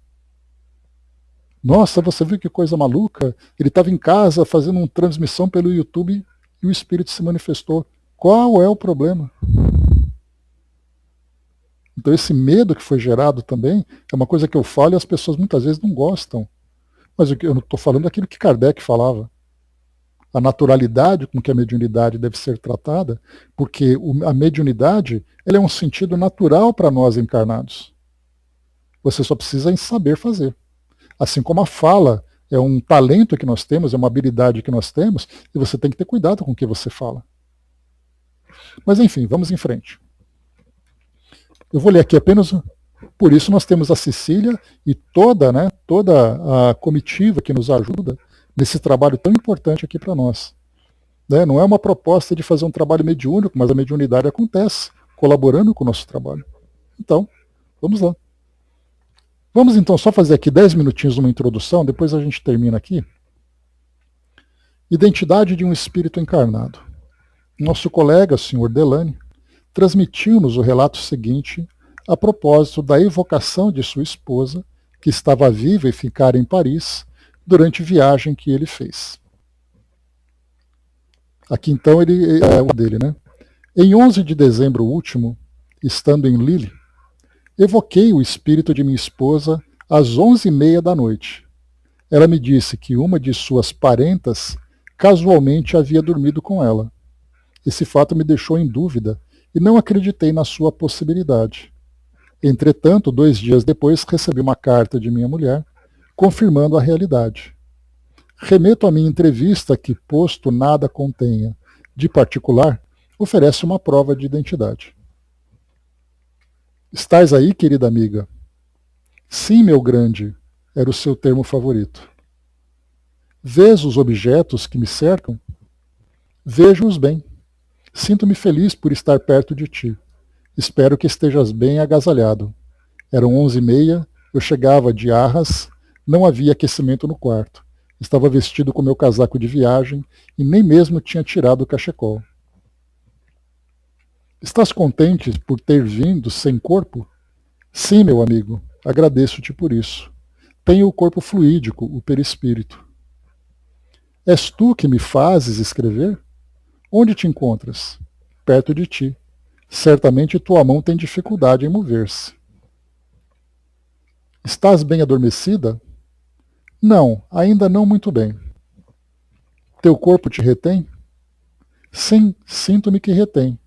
A: Nossa, você viu que coisa maluca? Ele estava em casa fazendo uma transmissão pelo YouTube e o espírito se manifestou. Qual é o problema? Então esse medo que foi gerado também é uma coisa que eu falo e as pessoas muitas vezes não gostam. Mas eu não estou falando daquilo que Kardec falava. A naturalidade com que a mediunidade deve ser tratada, porque a mediunidade ela é um sentido natural para nós encarnados. Você só precisa em saber fazer. Assim como a fala é um talento que nós temos, é uma habilidade que nós temos, e você tem que ter cuidado com o que você fala. Mas enfim, vamos em frente. Eu vou ler aqui apenas, por isso nós temos a Cecília e toda a comitiva que nos ajuda nesse trabalho tão importante aqui para nós. Né? Não é uma proposta de fazer um trabalho mediúnico, mas a mediunidade acontece, colaborando com o nosso trabalho. Então, vamos lá. Vamos então só fazer aqui 10 minutinhos uma introdução, depois a gente termina aqui. Identidade de um espírito encarnado. Nosso colega, o Sr. Delane, transmitiu-nos o relato seguinte a propósito da evocação de sua esposa, que estava viva e ficara em Paris, durante a viagem que ele fez. Aqui então ele é o dele, né? Em 11 de dezembro último, estando em Lille, evoquei o espírito de minha esposa às 11h30 da noite. Ela me disse que uma de suas parentas casualmente havia dormido com ela. Esse fato me deixou em dúvida e não acreditei na sua possibilidade. Entretanto, 2 dias depois, recebi uma carta de minha mulher confirmando a realidade. Remeto a minha entrevista que, posto nada contenha de particular, oferece uma prova de identidade. Estás aí, querida amiga? Sim, meu grande, era o seu termo favorito. Vês os objetos que me cercam? Vejo-os bem. Sinto-me feliz por estar perto de ti. Espero que estejas bem agasalhado. Eram 11h30, eu chegava de Arras, não havia aquecimento no quarto. Estava vestido com meu casaco de viagem e nem mesmo tinha tirado o cachecol. Estás contente por ter vindo sem corpo? Sim, meu amigo, agradeço-te por isso. Tenho o corpo fluídico, o perispírito. És tu que me fazes escrever? Onde te encontras? Perto de ti. Certamente tua mão tem dificuldade em mover-se. Estás bem adormecida? Não, ainda não muito bem. Teu corpo te retém? Sim, sinto-me que retém.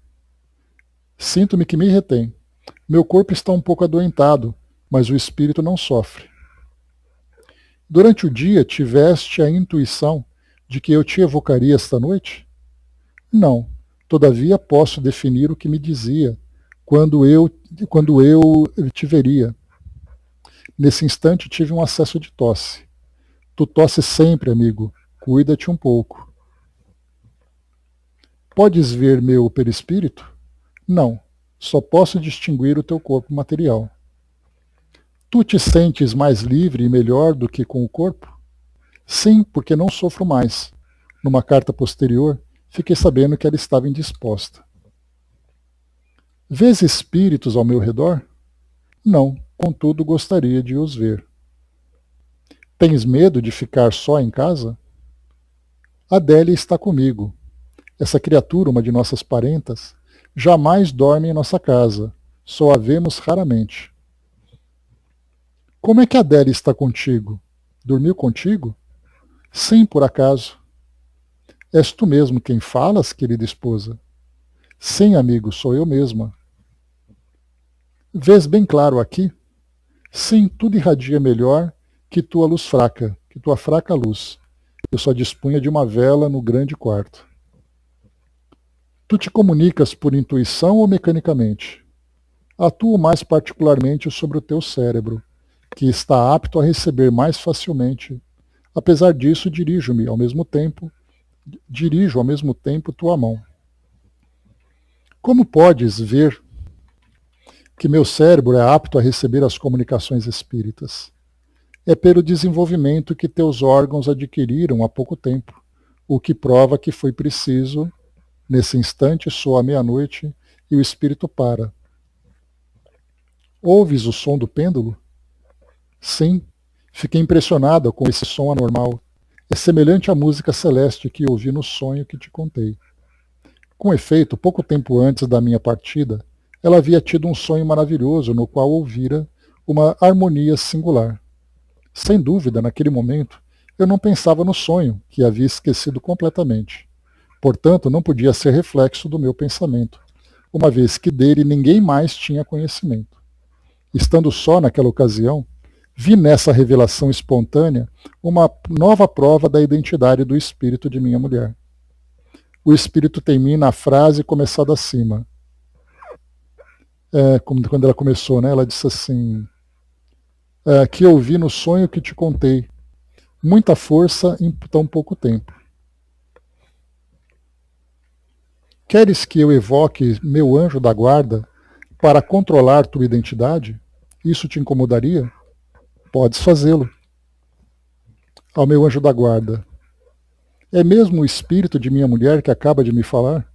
A: Sinto-me que me retém. Meu corpo está um pouco adoentado, mas o espírito não sofre. Durante o dia tiveste a intuição de que eu te evocaria esta noite? Não. Todavia posso definir o que me dizia quando eu te veria. Nesse instante tive um acesso de tosse. Tu tosses sempre, amigo. Cuida-te um pouco. Podes ver meu perispírito? Não, só posso distinguir o teu corpo material. Tu te sentes mais livre e melhor do que com o corpo? Sim, porque não sofro mais. Numa carta posterior, fiquei sabendo que ela estava indisposta. Vês espíritos ao meu redor? Não, contudo gostaria de os ver. Tens medo de ficar só em casa? Adélia está comigo. Essa criatura, uma de nossas parentas, jamais dorme em nossa casa. Só a vemos raramente. Como é que Adélia está contigo? Dormiu contigo? Sim, por acaso. És tu mesmo quem falas, querida esposa? Sim, amigo, sou eu mesma. Vês bem claro aqui? Sim, tudo irradia melhor que tua luz fraca, que tua fraca luz. Eu só dispunha de uma vela no grande quarto. Tu te comunicas por intuição ou mecanicamente? Atuo mais particularmente sobre o teu cérebro, que está apto a receber mais facilmente. Apesar disso, dirijo ao mesmo tempo tua mão. Como podes ver que meu cérebro é apto a receber as comunicações espíritas? É pelo desenvolvimento que teus órgãos adquiriram há pouco tempo, o que prova que foi preciso. Nesse instante soa a meia-noite e o espírito para. Ouves o som do pêndulo? Sim, fiquei impressionada com esse som anormal. É semelhante à música celeste que ouvi no sonho que te contei. Com efeito, pouco tempo antes da minha partida, ela havia tido um sonho maravilhoso no qual ouvira uma harmonia singular. Sem dúvida, naquele momento, eu não pensava no sonho, que havia esquecido completamente. Portanto, não podia ser reflexo do meu pensamento, uma vez que dele ninguém mais tinha conhecimento. Estando só naquela ocasião, vi nessa revelação espontânea uma nova prova da identidade do espírito de minha mulher. O espírito termina a frase começada acima. Como quando ela começou, né? Ela disse assim, que eu vi no sonho que te contei. Muita força em tão pouco tempo. Queres que eu evoque meu anjo da guarda para controlar tua identidade? Isso te incomodaria? Podes fazê-lo. Ao meu anjo da guarda. É mesmo o espírito de minha mulher que acaba de me falar?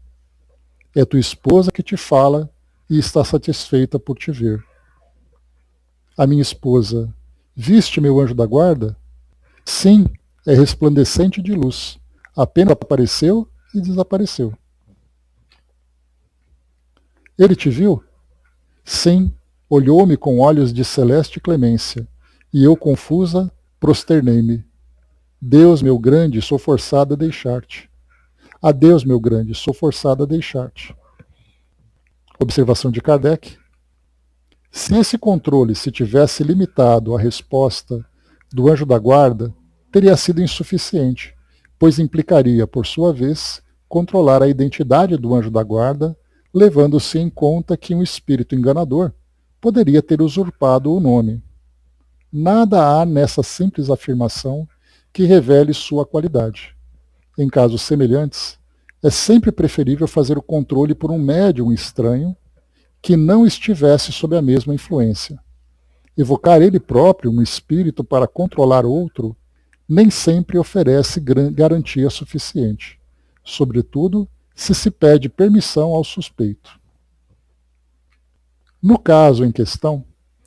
A: É tua esposa que te fala e está satisfeita por te ver. A minha esposa. Viste meu anjo da guarda? Sim, é resplandecente de luz. Apenas apareceu e desapareceu. Ele te viu? Sim, olhou-me com olhos de celeste clemência, e eu, confusa, prosternei-me. Deus, meu grande, sou forçada a deixar-te. Adeus, meu grande, sou forçada a deixar-te. Observação de Kardec. Se esse controle se tivesse limitado à resposta do anjo da guarda, teria sido insuficiente, pois implicaria, por sua vez, controlar a identidade do anjo da guarda, levando-se em conta que um espírito enganador poderia ter usurpado o nome. Nada há nessa simples afirmação que revele sua qualidade. Em casos semelhantes, é sempre preferível fazer o controle por um médium estranho que não estivesse sob a mesma influência. Evocar ele próprio um espírito para controlar outro nem sempre oferece garantia suficiente, sobretudo se pede permissão ao suspeito. No caso em questão,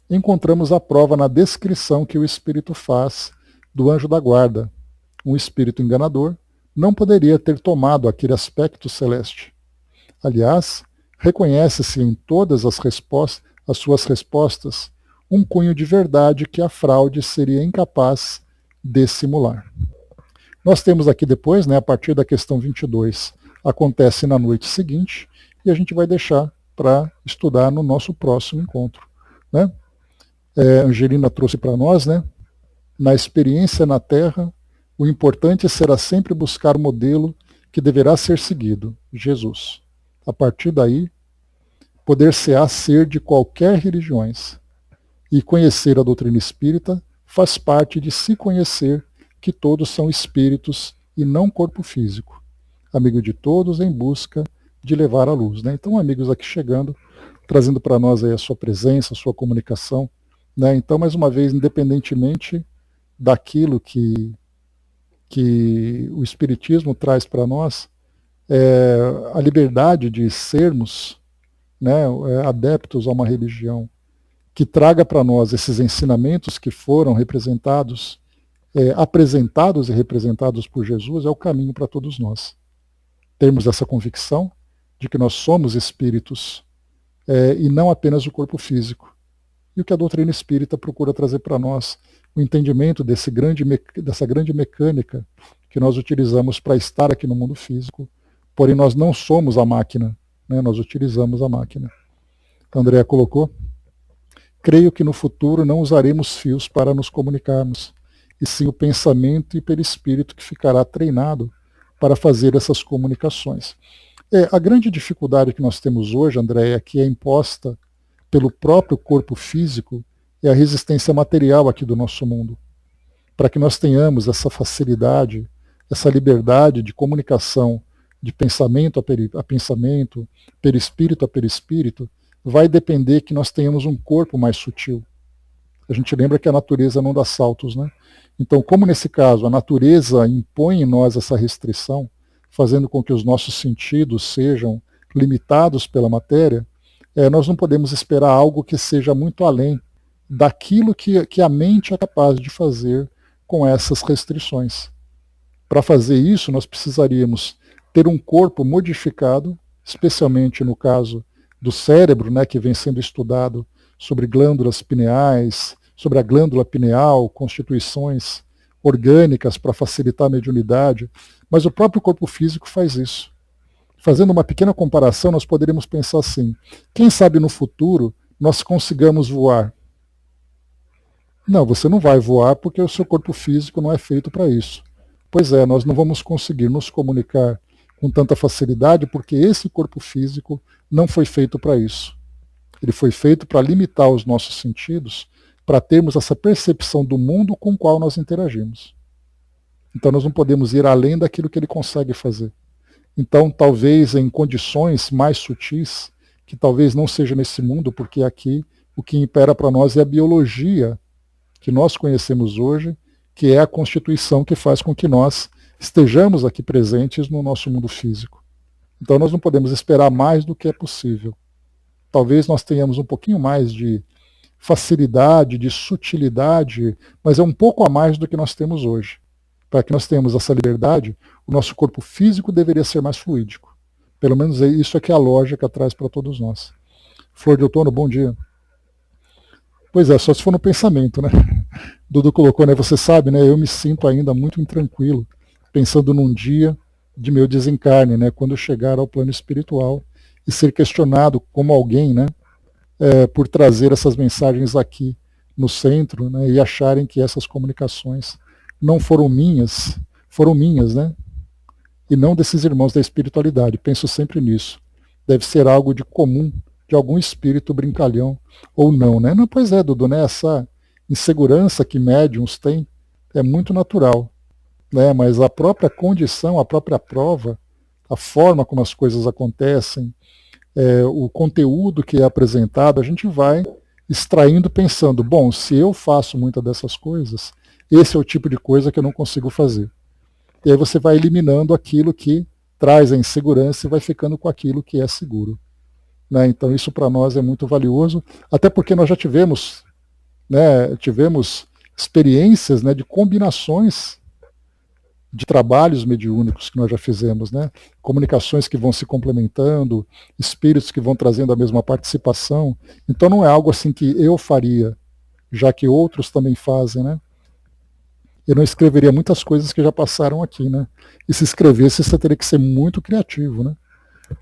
A: encontramos a prova na descrição que o espírito faz do anjo da guarda. Um espírito enganador não poderia ter tomado aquele aspecto celeste. Aliás, reconhece-se em todas as suas respostas um cunho de verdade que a fraude seria incapaz de simular. Nós temos aqui depois, a partir da questão 22, acontece na noite seguinte, e a gente vai deixar para estudar no nosso próximo encontro. Angelina trouxe para nós, na experiência na Terra, o importante será sempre buscar o modelo que deverá ser seguido, Jesus. A partir daí, poder-se-á ser de qualquer religiões. E conhecer a doutrina espírita faz parte de se conhecer que todos são espíritos e não corpo físico. amigo de todos, em busca de levar a luz. Né? Então, amigos aqui chegando, trazendo para nós aí a sua presença, a sua comunicação. Né? Então, mais uma vez, independentemente daquilo que o Espiritismo traz para nós, a liberdade de sermos, né, adeptos a uma religião que traga para nós esses ensinamentos que foram representados, apresentados e representados por Jesus, é o caminho para todos nós. Termos essa convicção de que nós somos espíritos e não apenas o corpo físico. E o que a doutrina espírita procura trazer para nós, o entendimento dessa grande mecânica que nós utilizamos para estar aqui no mundo físico, porém nós não somos a máquina, né? Nós utilizamos a máquina. A Andrea colocou: creio que no futuro não usaremos fios para nos comunicarmos, e sim o pensamento e perispírito que ficará treinado para fazer essas comunicações. A grande dificuldade que nós temos hoje, Andréia, que é imposta pelo próprio corpo físico, é a resistência material aqui do nosso mundo. Para que nós tenhamos essa facilidade, essa liberdade de comunicação, de pensamento a pensamento, perispírito a perispírito, vai depender que nós tenhamos um corpo mais sutil. A gente lembra que a natureza não dá saltos, né? Então, como nesse caso a natureza impõe em nós essa restrição, fazendo com que os nossos sentidos sejam limitados pela matéria, nós não podemos esperar algo que seja muito além daquilo que a mente é capaz de fazer com essas restrições. Para fazer isso, nós precisaríamos ter um corpo modificado, especialmente no caso do cérebro, né, que vem sendo estudado sobre glândulas pineais, sobre a glândula pineal, constituições orgânicas para facilitar a mediunidade, mas o próprio corpo físico faz isso. Fazendo uma pequena comparação, nós poderíamos pensar assim: quem sabe no futuro nós consigamos voar? Não, você não vai voar porque o seu corpo físico não é feito para isso. Pois é, nós não vamos conseguir nos comunicar com tanta facilidade porque esse corpo físico não foi feito para isso. Ele foi feito para limitar os nossos sentidos, para termos essa percepção do mundo com o qual nós interagimos. Então nós não podemos ir além daquilo que ele consegue fazer. Então, talvez em condições mais sutis, que talvez não seja nesse mundo, porque aqui o que impera para nós é a biologia que nós conhecemos hoje, que é a constituição que faz com que nós estejamos aqui presentes no nosso mundo físico. Então nós não podemos esperar mais do que é possível. Talvez nós tenhamos um pouquinho mais de facilidade, de sutilidade, mas é um pouco a mais do que nós temos hoje. Para que nós tenhamos essa liberdade, o nosso corpo físico deveria ser mais fluídico. Pelo menos isso é que a lógica traz para todos nós. Flor de Outono, bom dia. Pois é, só se for no pensamento, né? Dudu colocou, né? Você sabe, né? Eu me sinto ainda muito intranquilo, pensando num dia de meu desencarne, né? Quando eu chegar ao plano espiritual e ser questionado como alguém, né? Por trazer essas mensagens aqui no centro, né? E acharem que essas comunicações não foram minhas, né? E não desses irmãos da espiritualidade. Penso sempre nisso. Deve ser algo de comum, de algum espírito brincalhão, ou não, né? Não, pois é, Dudu, né? Essa insegurança que médiums têm é muito natural, né? Mas a própria condição, a própria prova, a forma como as coisas acontecem, o conteúdo que é apresentado, a gente vai extraindo pensando, bom, se eu faço muitas dessas coisas, esse é o tipo de coisa que eu não consigo fazer. E aí você vai eliminando aquilo que traz a insegurança e vai ficando com aquilo que é seguro. Né? Então isso para nós é muito valioso, até porque nós já tivemos experiências, né, de combinações de trabalhos mediúnicos que nós já fizemos, né? Comunicações que vão se complementando, espíritos que vão trazendo a mesma participação. Então não é algo assim que eu faria, já que outros também fazem, né? Eu não escreveria muitas coisas que já passaram aqui, né? E se escrevesse, você teria que ser muito criativo, né?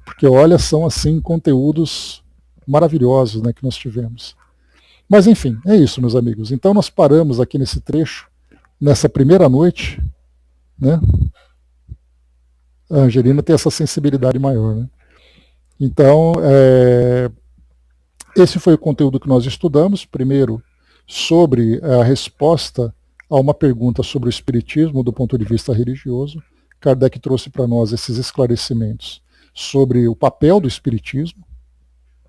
A: Porque, olha, são, assim, conteúdos maravilhosos, né, que nós tivemos. Mas, enfim, é isso, meus amigos. Então, nós paramos aqui nesse trecho, nessa primeira noite, né? A Angelina tem essa sensibilidade maior, né? Então, esse foi o conteúdo que nós estudamos. Primeiro, sobre a resposta a uma pergunta sobre o espiritismo do ponto de vista religioso. Kardec trouxe para nós esses esclarecimentos sobre o papel do espiritismo,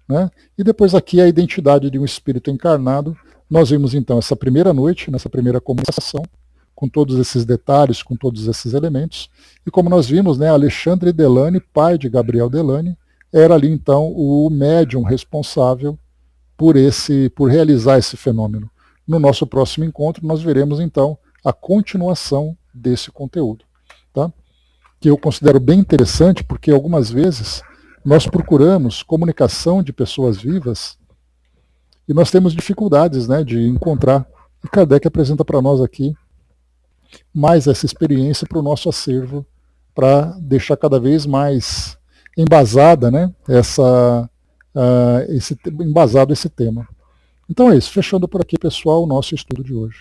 A: né? E depois aqui a identidade de um espírito encarnado. Nós vimos então essa primeira noite, nessa primeira comunicação, com todos esses detalhes, com todos esses elementos. E como nós vimos, né, Alexandre Delany, pai de Gabriel Delany, era ali então o médium responsável por realizar esse fenômeno. No nosso próximo encontro nós veremos então a continuação desse conteúdo, tá? Que eu considero bem interessante, porque algumas vezes nós procuramos comunicação de pessoas vivas e nós temos dificuldades, né, de encontrar. E Kardec apresenta para nós aqui mais essa experiência para o nosso acervo, para deixar cada vez mais embasada, né, embasado esse tema. Então é isso, fechando por aqui, pessoal, o nosso estudo de hoje.